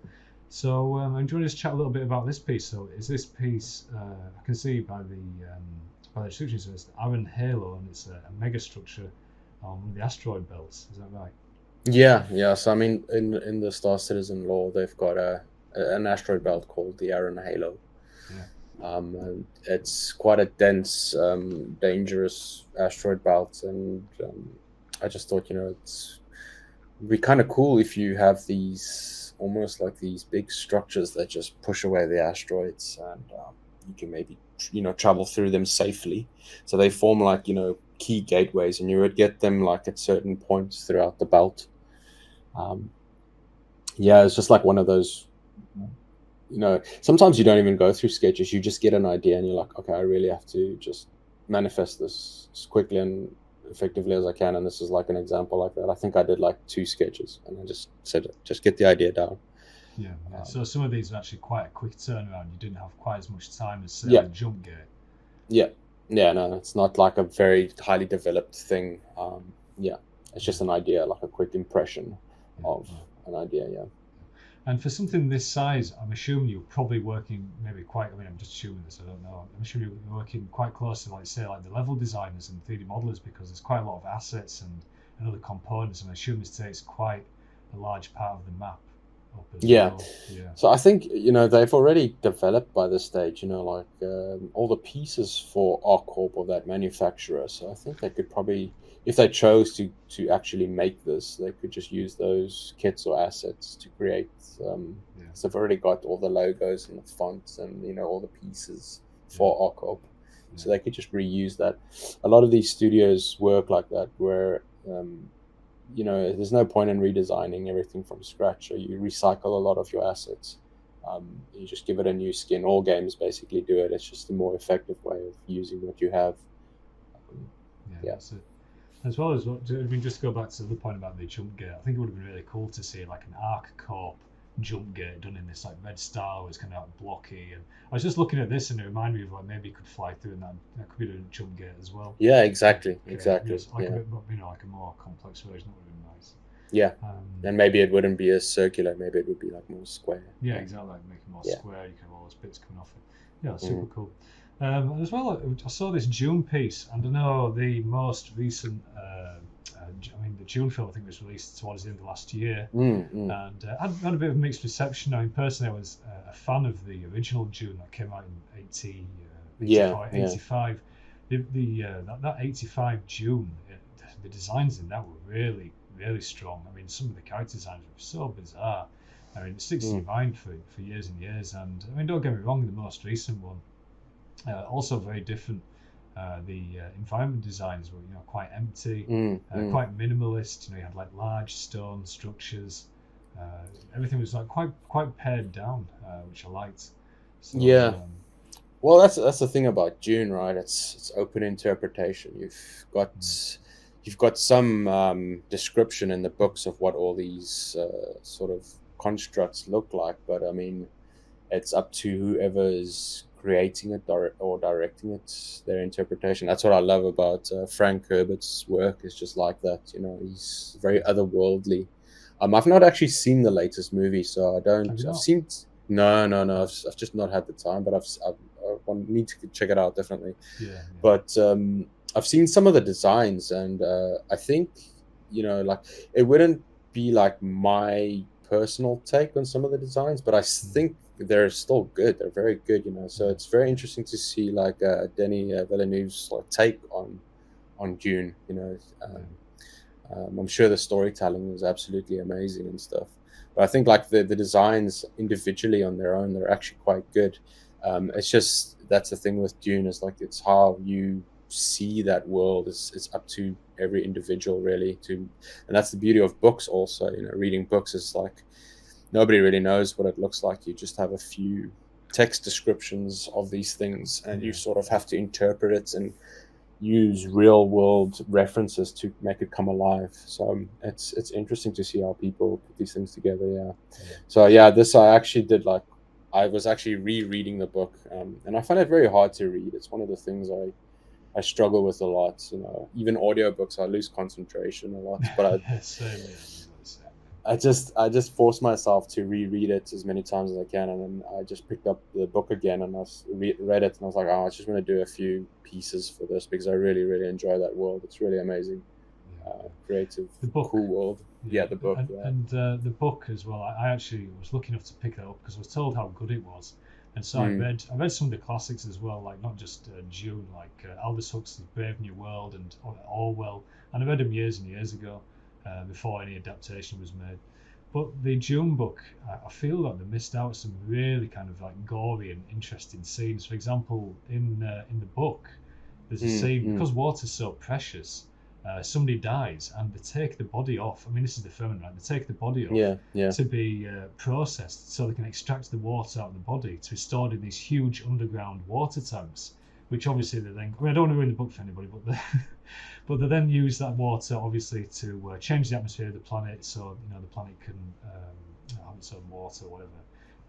So, do you want to just chat a little bit about this piece? So, is this piece? I can see by the description, so it's the Iron Halo, and it's a mega structure on the asteroid belts. Is that right? Yeah. So I mean, in the Star Citizen lore, they've got a an asteroid belt called the Arran Halo. Yeah. And it's quite a dense, dangerous asteroid belt, and I just thought, it'd be kind of cool if you have these almost like these big structures that just push away the asteroids, and you can maybe travel through them safely. So they form like key gateways, and you would get them like at certain points throughout the belt. It's just like one of those. Sometimes you don't even go through sketches. You just get an idea, and you're like, okay, I really have to just manifest this as quickly and effectively as I can. And this is like an example like that. I think I did like 2 sketches, and I just said, just get the idea down. Yeah. So some of these are actually quite a quick turnaround. You didn't have quite as much time as say Yeah. Jump Gate. Yeah. No, it's not like a very highly developed thing. It's just an idea, like a quick impression of an idea. Yeah. And for something this size, I'm assuming you're probably working I'm just assuming this, I don't know. I'm assuming you're working quite close to, like, say, like the level designers and 3D modelers, because there's quite a lot of assets and other components. I'm assuming it takes quite a large part of the map up as well. Yeah. So I think, they've already developed by this stage, all the pieces for ArcCorp or that manufacturer. So I think they could probably, if they chose to actually make this, they could just use those kits or assets to create. So they've already got all the logos and the fonts and all the pieces for ArcCorp. So they could just reuse that. A lot of these studios work like that, where there's no point in redesigning everything from scratch. So you recycle a lot of your assets. You just give it a new skin. All games basically do it. It's just a more effective way of using what you have. So, as well as just go back to the point about the jump gate. I think it would have been really cool to see like an ArcCorp jump gate done in this like red style, where it's kind of like blocky. And I was just looking at this, and it reminded me of like maybe you could fly through, and that could be the jump gate as well. Yeah, exactly. A bit, like a more complex version. That would have been nice. Yeah, and maybe it wouldn't be as circular. Maybe it would be like more square. Yeah, exactly. Like make it more square. You can have all those bits coming off it. Yeah, super cool. As well, I saw this Dune piece, and I know the most recent, the Dune film I think was released towards the end of last year, and had a bit of a mixed reception. I mean, personally, I was a fan of the original Dune that came out in 85. That 85 Dune, the designs in that were really, really strong. I mean, some of the character designs were so bizarre. I mean, it sticks in your mind for years and years. And I mean, don't get me wrong, the most recent one, also very different. The environment designs were quite empty, quite minimalist. You had like large stone structures. Everything was like quite pared down, which I liked. So, well, that's the thing about Dune, right? It's open interpretation. You've got some description in the books of what all these sort of constructs look like, but I mean, it's up to whoever is creating it or directing it, their interpretation. That's what I love about Frank Herbert's work. Is just like that. He's very otherworldly. I've not actually seen the latest movie, so I don't. I've seen. No. I've just not had the time, but I need to check it out definitely. But I've seen some of the designs, and I think like it wouldn't be like my personal take on some of the designs, but I think they're still good. They're very good, So it's very interesting to see like Denis Villeneuve's like take on Dune. I'm sure the storytelling was absolutely amazing and stuff. But I think like the designs individually on their own, they're actually quite good. It's just that's the thing with Dune, is like it's how you see that world. It's up to every individual really and that's the beauty of books also. Reading books is like nobody really knows what it looks like. You just have a few text descriptions of these things, and you sort of have to interpret it and use real world references to make it come alive. So it's interesting to see how people put these things together. So this I actually did, like I was actually rereading the book, and I find it very hard to read. It's one of the things I struggle with a lot. Even audiobooks, I lose concentration a lot, but I just force myself to reread it as many times as I can, and then I just picked up the book again and I read it, and I was like, I just want to do a few pieces for this because I really, really enjoy that world. It's really amazing. creative, The book. cool world. Yeah, the book. And the book as well. I actually was lucky enough to pick that up because I was told how good it was, and so I read some of the classics as well, like not just Dune, like Aldous Huxley's Brave New World and Orwell, and I read them years and years ago before any adaptation was made. But the Dune book, I feel like they missed out some really kind of like gory and interesting scenes. For example, in the book, there's a scene because water's so precious. Somebody dies and they take the body off. I mean, this is the film, right? They take the body off to be processed so they can extract the water out of the body to be stored in these huge underground water tanks, which obviously they then. I mean, I don't want to ruin the book for anybody, but they then use that water obviously to change the atmosphere of the planet, so the planet can have its own water or whatever,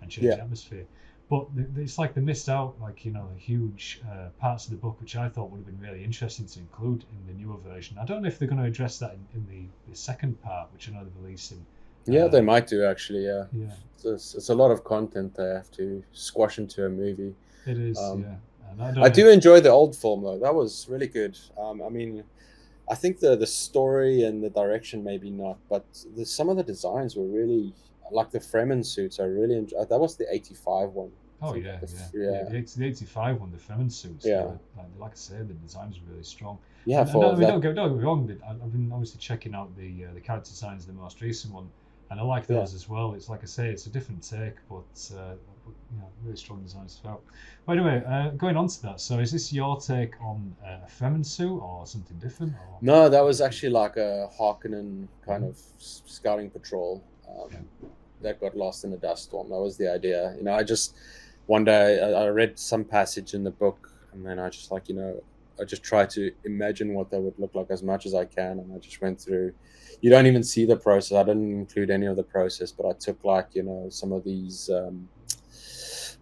and change the atmosphere. But it's like they missed out, like huge parts of the book, which I thought would have been really interesting to include in the newer version. I don't know if they're going to address that in the second part, which I know they're releasing. Yeah, they might do actually. Yeah. Yeah. It's a lot of content they have to squash into a movie. It is. Yeah. And I do enjoy the old film though. That was really good. I mean, I think the story and the direction maybe not, but some of the designs were really. Like the Fremen suits, I really enjoyed. That was the 85 one. Oh yeah. The 85 one, the Fremen suits. Yeah. Like I said, the design's really strong. Yeah. Don't get me wrong. I've been obviously checking out the character designs, the most recent one, and I like those as well. It's like I say, it's a different take, but really strong designs throughout. But anyway, going on to that. So, is this your take on a Fremen suit or something different? Or? No, that was actually like a Harkonnen kind of scouting patrol. That got lost in a dust storm. That was the idea. I just one day I read some passage in the book, and then I just I just tried to imagine what that would look like as much as I can, and I just went through. You don't even see the process. I didn't include any of the process, but I took some of these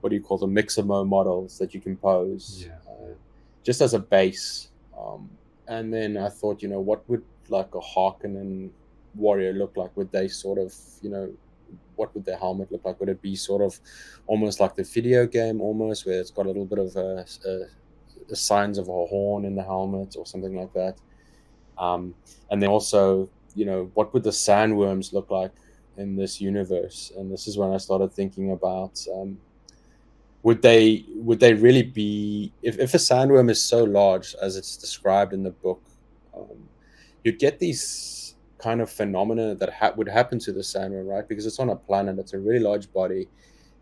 what do you call them, Mixamo models that you can pose just as a base, and then I thought, what would like a Harkonnen warrior look like? Would they sort of what would their helmet look like? Would it be sort of almost like the video game, almost where it's got a little bit of the signs of a horn in the helmet or something like that? And then also, what would the sandworms look like in this universe? And this is when I started thinking about would they really be, if a sandworm is so large as it's described in the book, you'd get these kind of phenomena that would happen to the sandworm, right? Because it's on a planet, it's a really large body,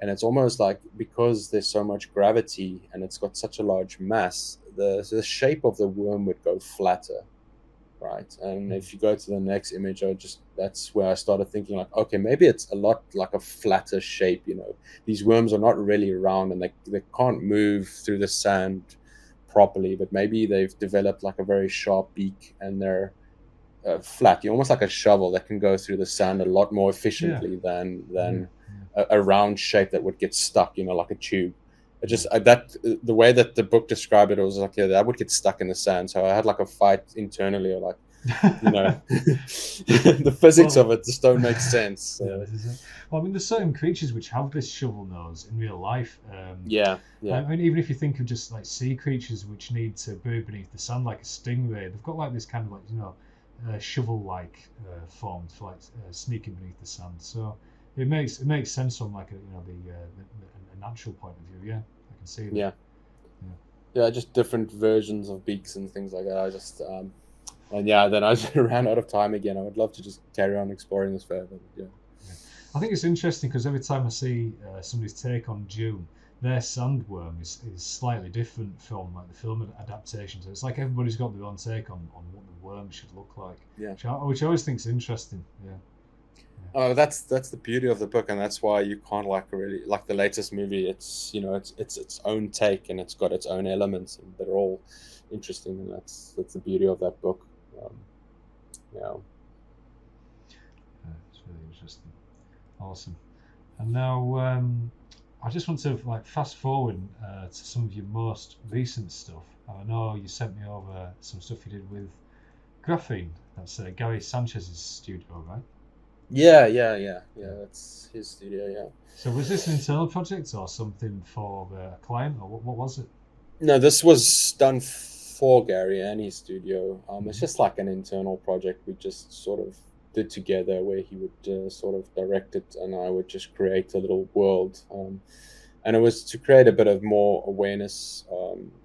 and it's almost like, because there's so much gravity and it's got such a large mass, the shape of the worm would go flatter, right? And if you go to the next image, that's where I started thinking like, okay, maybe it's a lot like a flatter shape. These worms are not really round, and they can't move through the sand properly, but maybe they've developed like a very sharp beak, and they're flat. You're almost like a shovel that can go through the sand a lot more efficiently than a round shape that would get stuck, like a tube. It just the way that the book described it, was like, that would get stuck in the sand. So I had like a fight internally, or like, the physics of it just don't make sense. Well, I mean, there's certain creatures which have this shovel nose in real life. I mean, even if you think of just like sea creatures which need to bury beneath the sand, like a stingray, they've got like this kind of like shovel-like form for like sneaking beneath the sand. So it makes sense from like a natural point of view. Yeah, I can see that. Yeah, just different versions of beaks and things like that. I just and then I just ran out of time again. I would love to just carry on exploring this further. I think it's interesting because every time I see somebody's take on Dune, their sandworm is slightly different from like the film adaptation. So it's like everybody's got their own take on what the worm should look like. Yeah. Which I always think is interesting. Yeah. Oh, that's the beauty of the book, and that's why you can't really like the latest movie. It's it's its own take, and it's got its own elements, and they're all interesting, and that's the beauty of that book. It's really interesting. Awesome. And now I just want to like fast forward to some of your most recent stuff. I know you sent me over some stuff you did with Graphene. That's Gary Sanchez's studio, right? Yeah. That's his studio. Yeah. So was this an internal project or something for a client, or what was it? No, this was done for Gary and his studio. It's just like an internal project we just sort of did together, where he would sort of direct it and I would just create a little world. And it was to create a bit of more awareness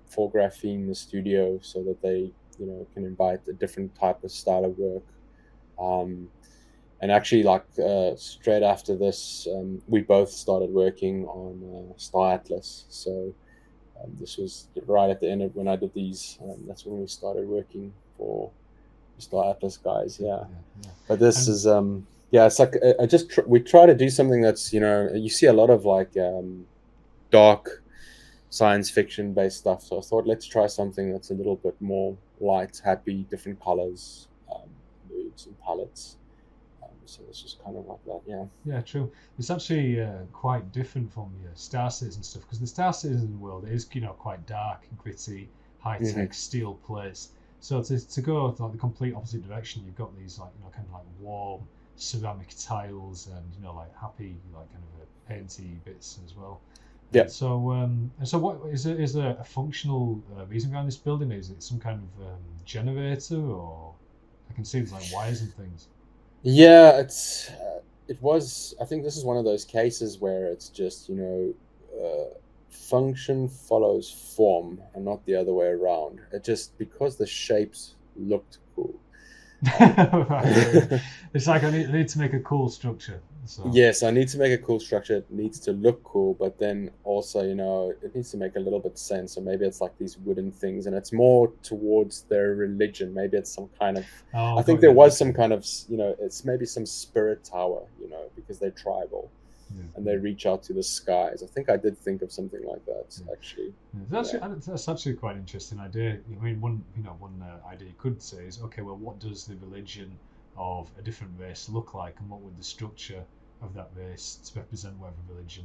for Graphene, the studio, so that they, can invite a different type of style of work. And actually, like straight after this, we both started working on Star Atlas. So this was right at the end of when I did these. That's when we started working for the Star Atlas guys. Yeah. But this is it's like we try to do something that's, you see a lot of like dark science fiction based stuff. So I thought, let's try something that's a little bit more light, happy, different colors, moods and palettes. So it's just kind of like that, Yeah, true. It's actually quite different from your Star Citizen stuff, because the Star Citizen world is, quite dark and gritty, high-tech steel plates. So to go like the complete opposite direction, you've got these like, kind of like warm ceramic tiles and, like happy, like kind of painty bits as well. Yeah. So what is there a functional reason behind this building? Is it some kind of generator, or I can see there's like wires and things? Yeah, it was. I think this is one of those cases where it's just function follows form and not the other way around. It just because the shapes looked cool. Right. It's like I need to make a cool structure. So. Yes, I need to make a cool structure. It needs to look cool, but then also, it needs to make a little bit sense. So maybe it's like these wooden things, and it's more towards their religion. Maybe it's some kind of. I think there was some kind of, it's maybe some spirit tower, because they're tribal, and they reach out to the skies. I think I did think of something like that actually. That's actually quite an interesting idea. I mean, one idea you could say is, okay, well, what does the religion of a different race look like, and what would the structure of that race to represent whatever religion,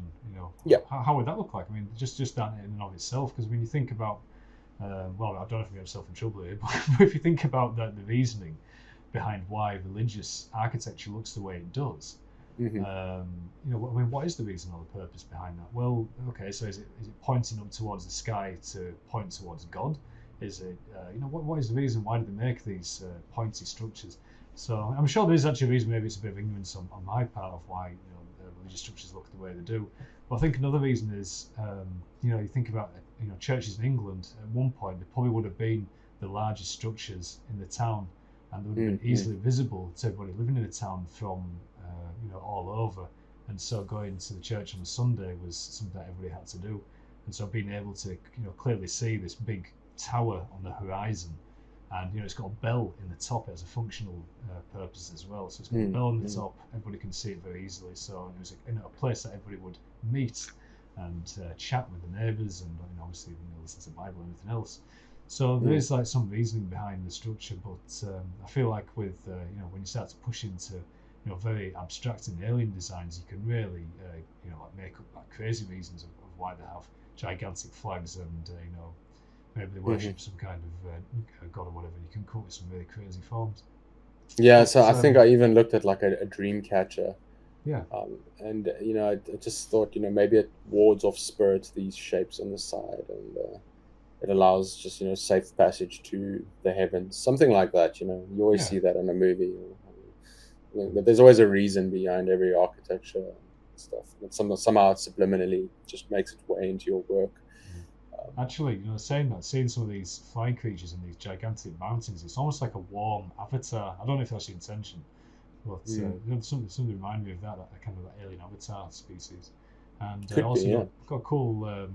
how would that look like? I mean, just that in and of itself, because when you think about, well, I don't know if I'm getting myself in trouble here, but if you think about the reasoning behind why religious architecture looks the way it does, I mean, what is the reason or the purpose behind that? Well, okay, so is it pointing up towards the sky to point towards God? Is it, what is the reason? Why do they make these pointy structures? So I'm sure there is actually a reason. Maybe it's a bit of ignorance on my part of why religious structures look the way they do. But I think another reason is, you think about churches in England. At one point, they probably would have been the largest structures in the town, and they would have been easily visible to everybody living in the town from all over. And so going to the church on a Sunday was something that everybody had to do. And so being able to clearly see this big tower on the horizon. And it's got a bell in the top. It has a functional purpose as well. So it's got a bell on the top. Everybody can see it very easily. So it was a place that everybody would meet and chat with the neighbours, and obviously listen to the Bible and everything else. So there is like some reasoning behind the structure, but I feel like with when you start to push into very abstract and alien designs, you can really like make up like crazy reasons of why they have gigantic flags and maybe they worship some kind of god or whatever. You can come up with some really crazy forms. Yeah, so I think I even looked at like a dream catcher. Yeah. And I just thought maybe it wards off spirits, these shapes on the side, and it allows just safe passage to the heavens, something like that. You always see that in a movie. But there's always a reason behind every architecture and stuff. And somehow subliminally just makes its way into your work. Actually, seeing some of these flying creatures in these gigantic mountains, it's almost like a warm avatar. I don't know if that's the intention, but something remind me of that kind of alien avatar species. And also got a cool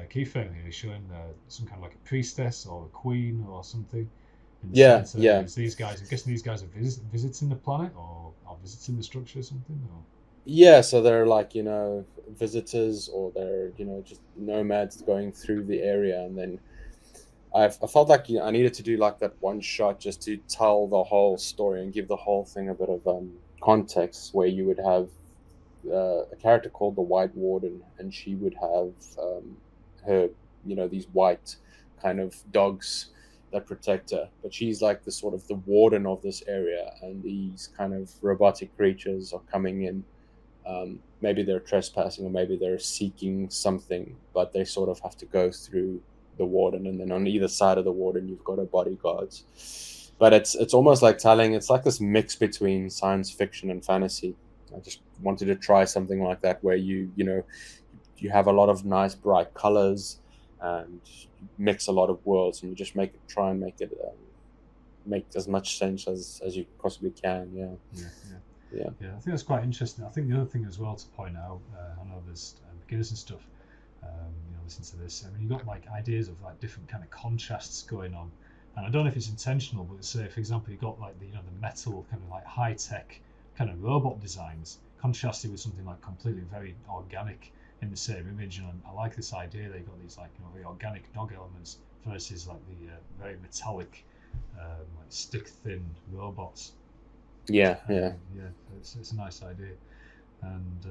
keyframe here showing some kind of like a priestess or a queen or something. These guys, I'm guessing these guys are visiting the planet or are visiting the structure or something. Or? Yeah, so they're like visitors, or they're just nomads going through the area. And then I felt like I needed to do like that one shot just to tell the whole story and give the whole thing a bit of context, where you would have a character called the White Warden, and she would have her these white kind of dogs that protect her, but she's like the sort of the warden of this area, and these kind of robotic creatures are coming in. Maybe they're trespassing, or maybe they're seeking something, but they sort of have to go through the warden, and then on either side of the warden you've got a bodyguards. But it's almost like it's like this mix between science fiction and fantasy. I just wanted to try something like that where you have a lot of nice bright colors and you mix a lot of worlds, and you just try and make it make as much sense as you possibly can. Yeah, I think that's quite interesting. I think the other thing as well to point out, I know there's beginners and stuff, listen to this. I mean, you've got like ideas of like different kind of contrasts going on, and I don't know if it's intentional, but say for example, you've got like the metal kind of like high tech kind of robot designs contrasted with something like completely very organic in the same image. And I like this idea. They've got these like very organic dog elements versus like the very metallic, like stick thin robots. Yeah. It's a nice idea, and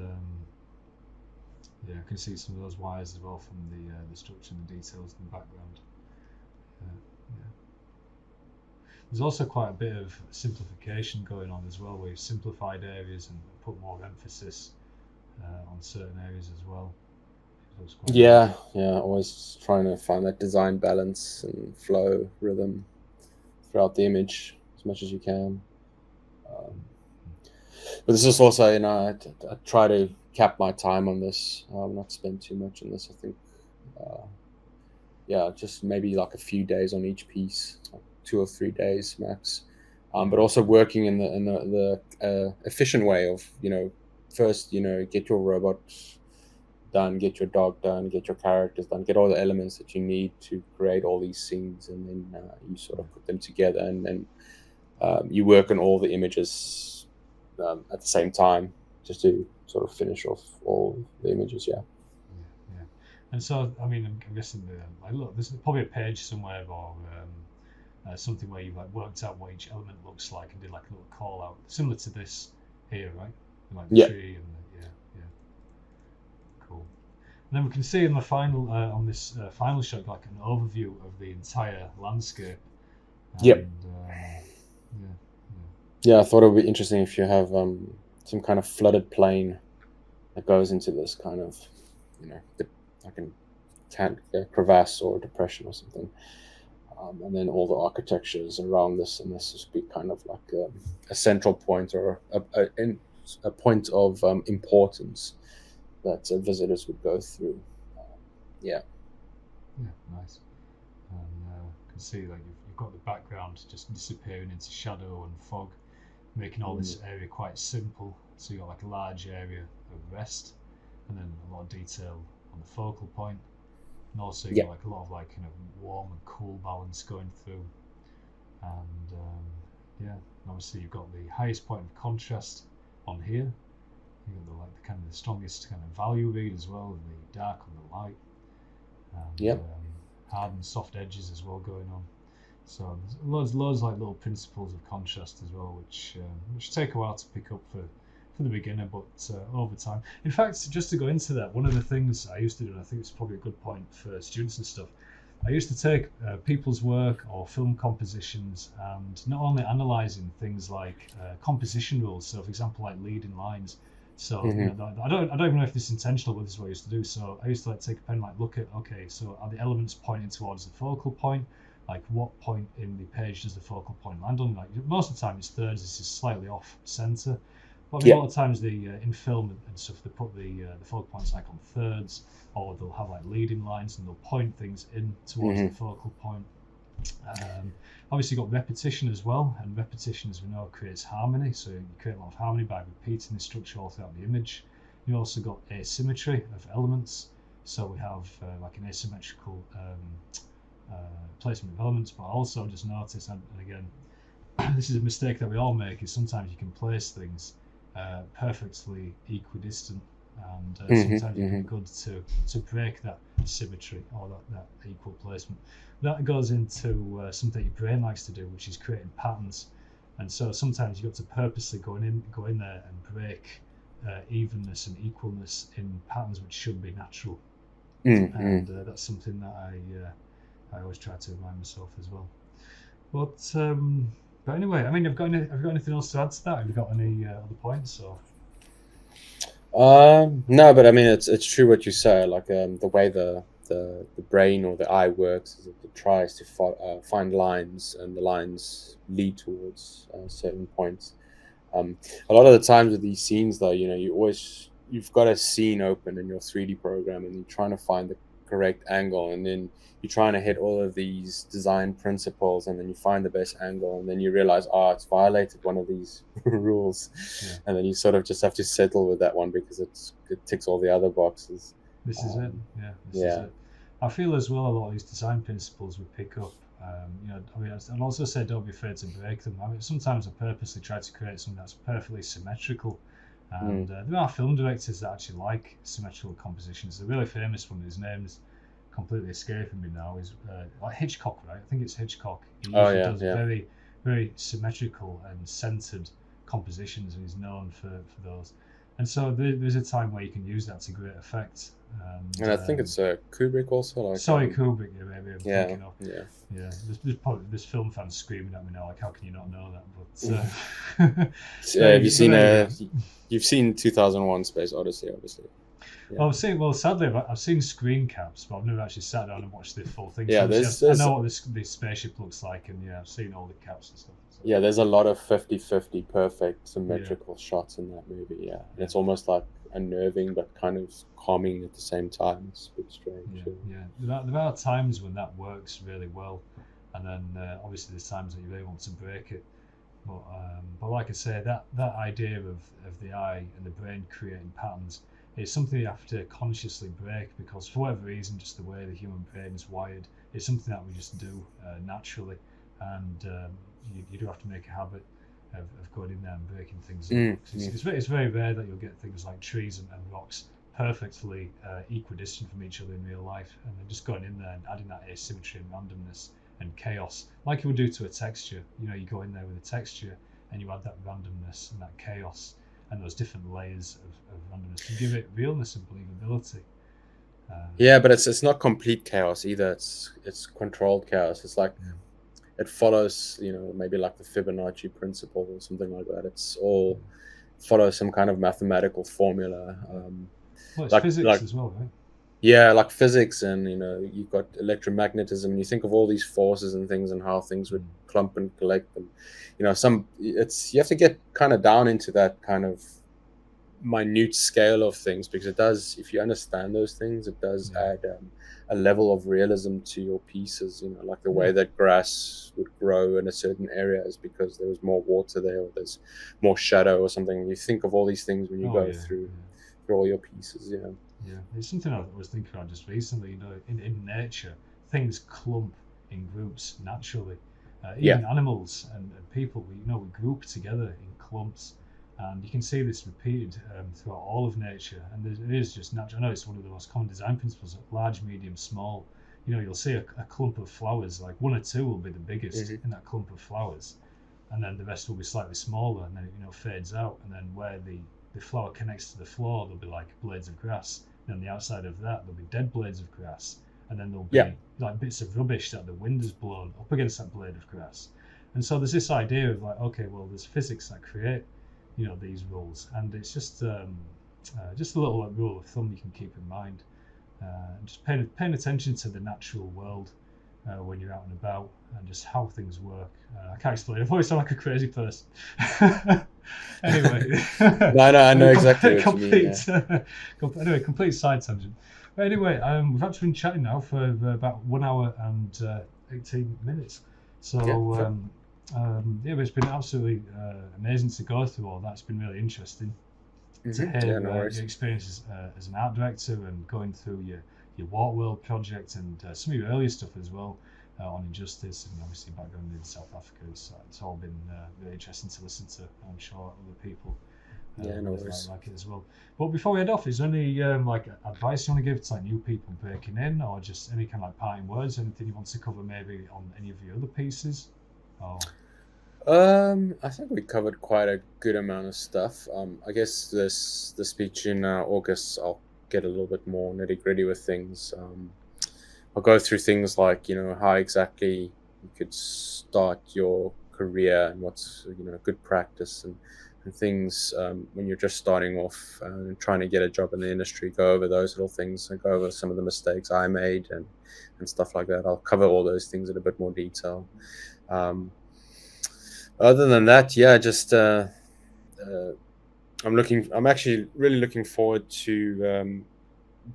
I can see some of those wires as well from the structure and the details in the background. There's also quite a bit of simplification going on as well, where you've simplified areas and put more emphasis on certain areas as well. Always trying to find that design balance and flow, rhythm throughout the image as much as you can. But this is also, I try to cap my time on this, not spend too much on this. I think, just maybe like a few days on each piece, like 2 or 3 days max. But also working in the efficient way of, first, get your robot done, get your dog done, get your characters done, get all the elements that you need to create all these scenes, and then you sort of put them together, and then you work on all the images at the same time, just to sort of finish off all the images. Yeah. And so, I mean, I'm guessing there's probably a page somewhere or something where you've like worked out what each element looks like and did like a little call out, similar to this here, right? Like the tree and cool. And then we can see in the final on this final shot like an overview of the entire landscape. And, I thought it would be interesting if you have some kind of flooded plain that goes into this kind of, like a crevasse or a depression or something. And then all the architectures around this, and this would be kind of like a central point or a point of importance that visitors would go through. Nice. And you can see like you've got the background just disappearing into shadow and fog, making all this area quite simple. So you got like a large area of rest, and then a lot of detail on the focal point. And also you got like a lot of like kind of warm and cool balance going through, and and obviously you've got the highest point of contrast on here. You've got the kind of the strongest kind of value read as well, the dark and the light, and hard and soft edges as well going on. So there's loads like little principles of contrast as well, which take a while to pick up for the beginner, but over time. In fact, just to go into that, one of the things I used to do, and I think it's probably a good point for students and stuff, I used to take people's work or film compositions and not only analysing things like composition rules, so for example like leading lines. So I don't even know if this is intentional, but this is what I used to do. So I used to like take a pen and like look at, okay, so are the elements pointing towards the focal point? Like what point in the page does the focal point land on? Like most of the time it's thirds, this is slightly off center. But a lot of times in film and stuff, they put the focal points like on thirds, or they'll have like leading lines and they'll point things in towards the focal point. Obviously you've got repetition as well, and repetition, as we know, creates harmony. So you create a lot of harmony by repeating the structure all throughout the image. You also got asymmetry of elements. So we have like an asymmetrical placement of elements, but also just notice, and again, this is a mistake that we all make, is sometimes you can place things perfectly equidistant, and sometimes it can be good to break that symmetry or that equal placement. That goes into something your brain likes to do, which is creating patterns. And so sometimes you've got to purposely go in there and break evenness and equalness in patterns which should be natural. And that's something that I always try to remind myself as well. But anyway, I mean, have you got anything else to add to that? Have you got any other points? Or? No, but I mean, it's true what you say. Like the way the the brain or the eye works is it tries to find lines, and the lines lead towards certain points. A lot of the times with these scenes, though, you've got a scene open in your 3D program, and you're trying to find the correct angle, and then you're trying to hit all of these design principles, and then you find the best angle, and then you realize, it's violated one of these rules, and then you sort of just have to settle with that one because it ticks all the other boxes. This is it. This is it. I feel as well a lot of these design principles we pick up. I'd also say don't be afraid to break them. I mean, sometimes I purposely try to create something that's perfectly symmetrical. And there are film directors that actually like symmetrical compositions. The really famous one, his name's completely escaping me now, is like Hitchcock, right? I think it's Hitchcock. He does very, very symmetrical and centered compositions, and he's known for those. And so there's a time where you can use that to great effect. And I think it's Kubrick also. Kubrick, maybe I'm thinking of. There's probably there's film fans screaming at me now, like, how can you not know that? But have you seen? You've seen 2001: Space Odyssey, obviously. Yeah. Sadly, I've seen screen caps, but I've never actually sat down and watched the full thing. Yeah, so I know what this spaceship looks like, and I've seen all the caps and stuff. So. Yeah, there's a lot of 50-50 perfect symmetrical shots in that movie. Yeah, and it's almost like unnerving but kind of calming at the same time. It's a bit strange. There are times when that works really well, and then obviously there's times that you really want to break it. But like I say, that idea of the eye and the brain creating patterns is something you have to consciously break, because for whatever reason, just the way the human brain is wired, it's something that we just do naturally, and you do have to make a habit of going in there and breaking things up. It's very rare that you'll get things like trees and rocks perfectly equidistant from each other in real life, and then just going in there and adding that asymmetry and randomness and chaos, like you would do to a texture. You go in there with a texture and you add that randomness and that chaos and those different layers of randomness to give it realness and believability. But it's not complete chaos either. It's controlled chaos. It's like it follows, maybe like the Fibonacci principle or something like that. It's all follows some kind of mathematical formula. It's physics as well, right? Yeah, like physics, and you've got electromagnetism, and you think of all these forces and things and how things would clump and collect, and you have to get kind of down into that kind of minute scale of things, because it does, if you understand those things, it does add a level of realism to your pieces. Like the way that grass would grow in a certain area is because there was more water there, or there's more shadow or something. You think of all these things when you go through all your pieces. Yeah, it's something I was thinking about just recently. In nature, things clump in groups naturally. Even animals and people, we group together in clumps, and you can see this repeated throughout all of nature. And it is just natural. I know it's one of the most common design principles: large, medium, small. You'll see a clump of flowers, like one or two will be the biggest in that clump of flowers, and then the rest will be slightly smaller, and then it fades out, and then where the flower connects to the floor, there'll be like blades of grass. And on the outside of that, there'll be dead blades of grass, and then there'll be like bits of rubbish that the wind has blown up against that blade of grass. And so there's this idea of like, okay, well, there's physics that create, these rules, and it's just a little rule of thumb you can keep in mind. Just paying attention to the natural world when you're out and about, and just how things work. I can't explain. I always sound like a crazy person. Anyway. No, I know exactly what you mean. Anyway, complete side tangent. But anyway, we've actually been chatting now for about 1 hour and 18 minutes. So, it's been absolutely amazing to go through all that. It's been really interesting to hear your experiences as an art director, and going through your Waterworld project, and some of your earlier stuff as well on Injustice, and obviously background in South Africa. It's all been really interesting to listen to. I'm sure other people like it as well. But before we head off, is there any advice you want to give to new people breaking in, or just any kind of parting words, anything you want to cover maybe on any of your other pieces? I think we covered quite a good amount of stuff. I guess the speech in August, I'll get a little bit more nitty-gritty with things. I'll go through things like how exactly you could start your career, and what's good practice, and and things when you're just starting off and trying to get a job in the industry. Go over those little things and go over some of the mistakes I made and stuff like that. I'll cover all those things in a bit more detail. Other than that, yeah, just I'm actually really looking forward to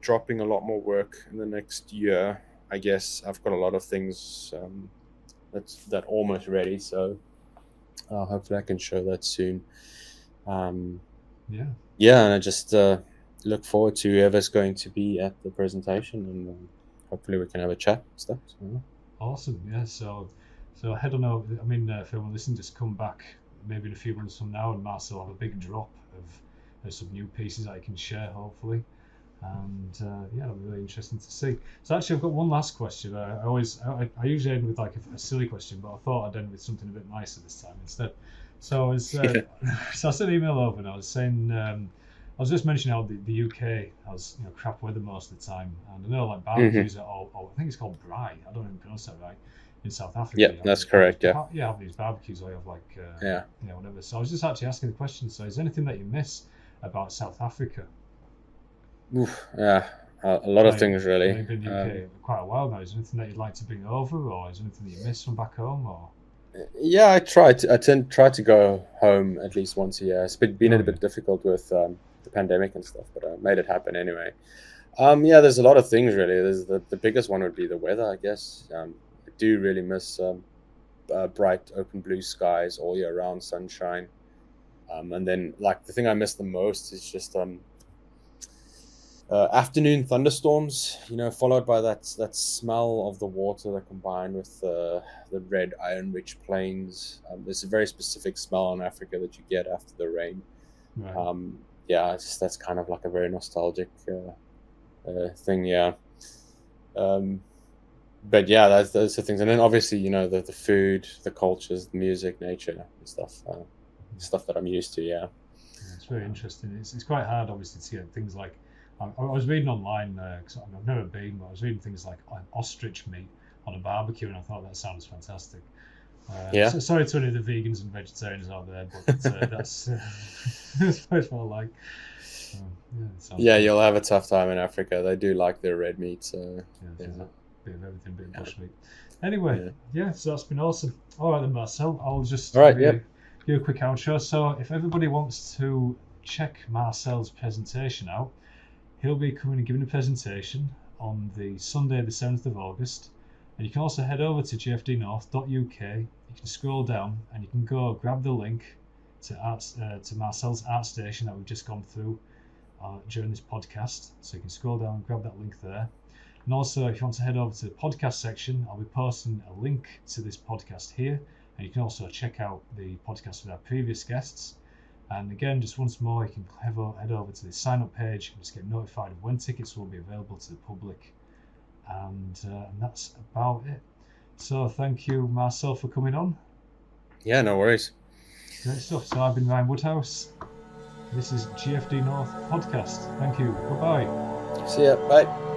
dropping a lot more work in the next year. I guess I've got a lot of things that almost ready, so hopefully I can show that soon. Yeah, and I just look forward to whoever's going to be at the presentation, and hopefully we can have a chat and stuff. So. Awesome, yeah. So head on over. I mean, if anyone listening, just come back maybe in a few months from now, and Marcel will have a big drop of some new pieces that I can share, hopefully. And yeah, it'll be really interesting to see. So actually, I've got one last question. I usually end with like a silly question, but I thought I'd end with something a bit nicer this time instead. So I was, so I sent an email over, and I was saying, I was just mentioning how the UK has crap weather most of the time, and I know like barbecues are all I think it's called braai. I don't even pronounce that right. In South Africa. Yeah, that's correct. Yeah. You have these barbecues where you have like whatever. So I was just actually asking the question. So is there anything that you miss about South Africa? Oof, yeah, a lot of things really. You've been in the UK for quite a while now. Is there anything that you'd like to bring over, or is there anything that you miss from back home? Or yeah, I try to go home at least once a year. It's been a bit difficult with the pandemic and stuff, but I made it happen anyway. Yeah, there's a lot of things really. There's the biggest one would be the weather, I guess. I do really miss bright open blue skies all year round, sunshine. And then like the thing I miss the most is just afternoon thunderstorms, followed by that smell of the water that combined with the red iron-rich plains. There's a very specific smell in Africa that you get after the rain. right. Yeah, that's kind of like a very nostalgic thing. Yeah. But yeah, those are things. And then obviously, the food, the cultures, the music, nature and stuff. Stuff that I'm used to. Yeah. It's very interesting. It's quite hard, obviously, to get things like. I was reading online because I've never been, but I was reading things like ostrich meat on a barbecue, and I thought that sounds fantastic. Yeah. So sorry to any of the vegans and vegetarians out there, but that's what I like. Yeah, you'll have a tough time in Africa. They do like their red meat, so yeah. Bit of everything, bit of bush meat. Anyway, so that's been awesome. All right then, Marcel, I'll just give you a quick outro. So if everybody wants to check Marcel's presentation out, he'll be coming and giving a presentation on the Sunday, the 7th of August. And you can also head over to gfdnorth.uk. You can scroll down and you can go grab the link to Marcel's art station that we've just gone through during this podcast. So you can scroll down and grab that link there. And also, if you want to head over to the podcast section, I'll be posting a link to this podcast here. And you can also check out the podcast with our previous guests. And again, just once more, you can head over to the sign up page and just get notified of when tickets will be available to the public. And that's about it. So thank you, Marcel, for coming on. Yeah, no worries. Great stuff. So I've been Ryan Woodhouse. This is GFD North Podcast. Thank you. Goodbye. See ya. Bye.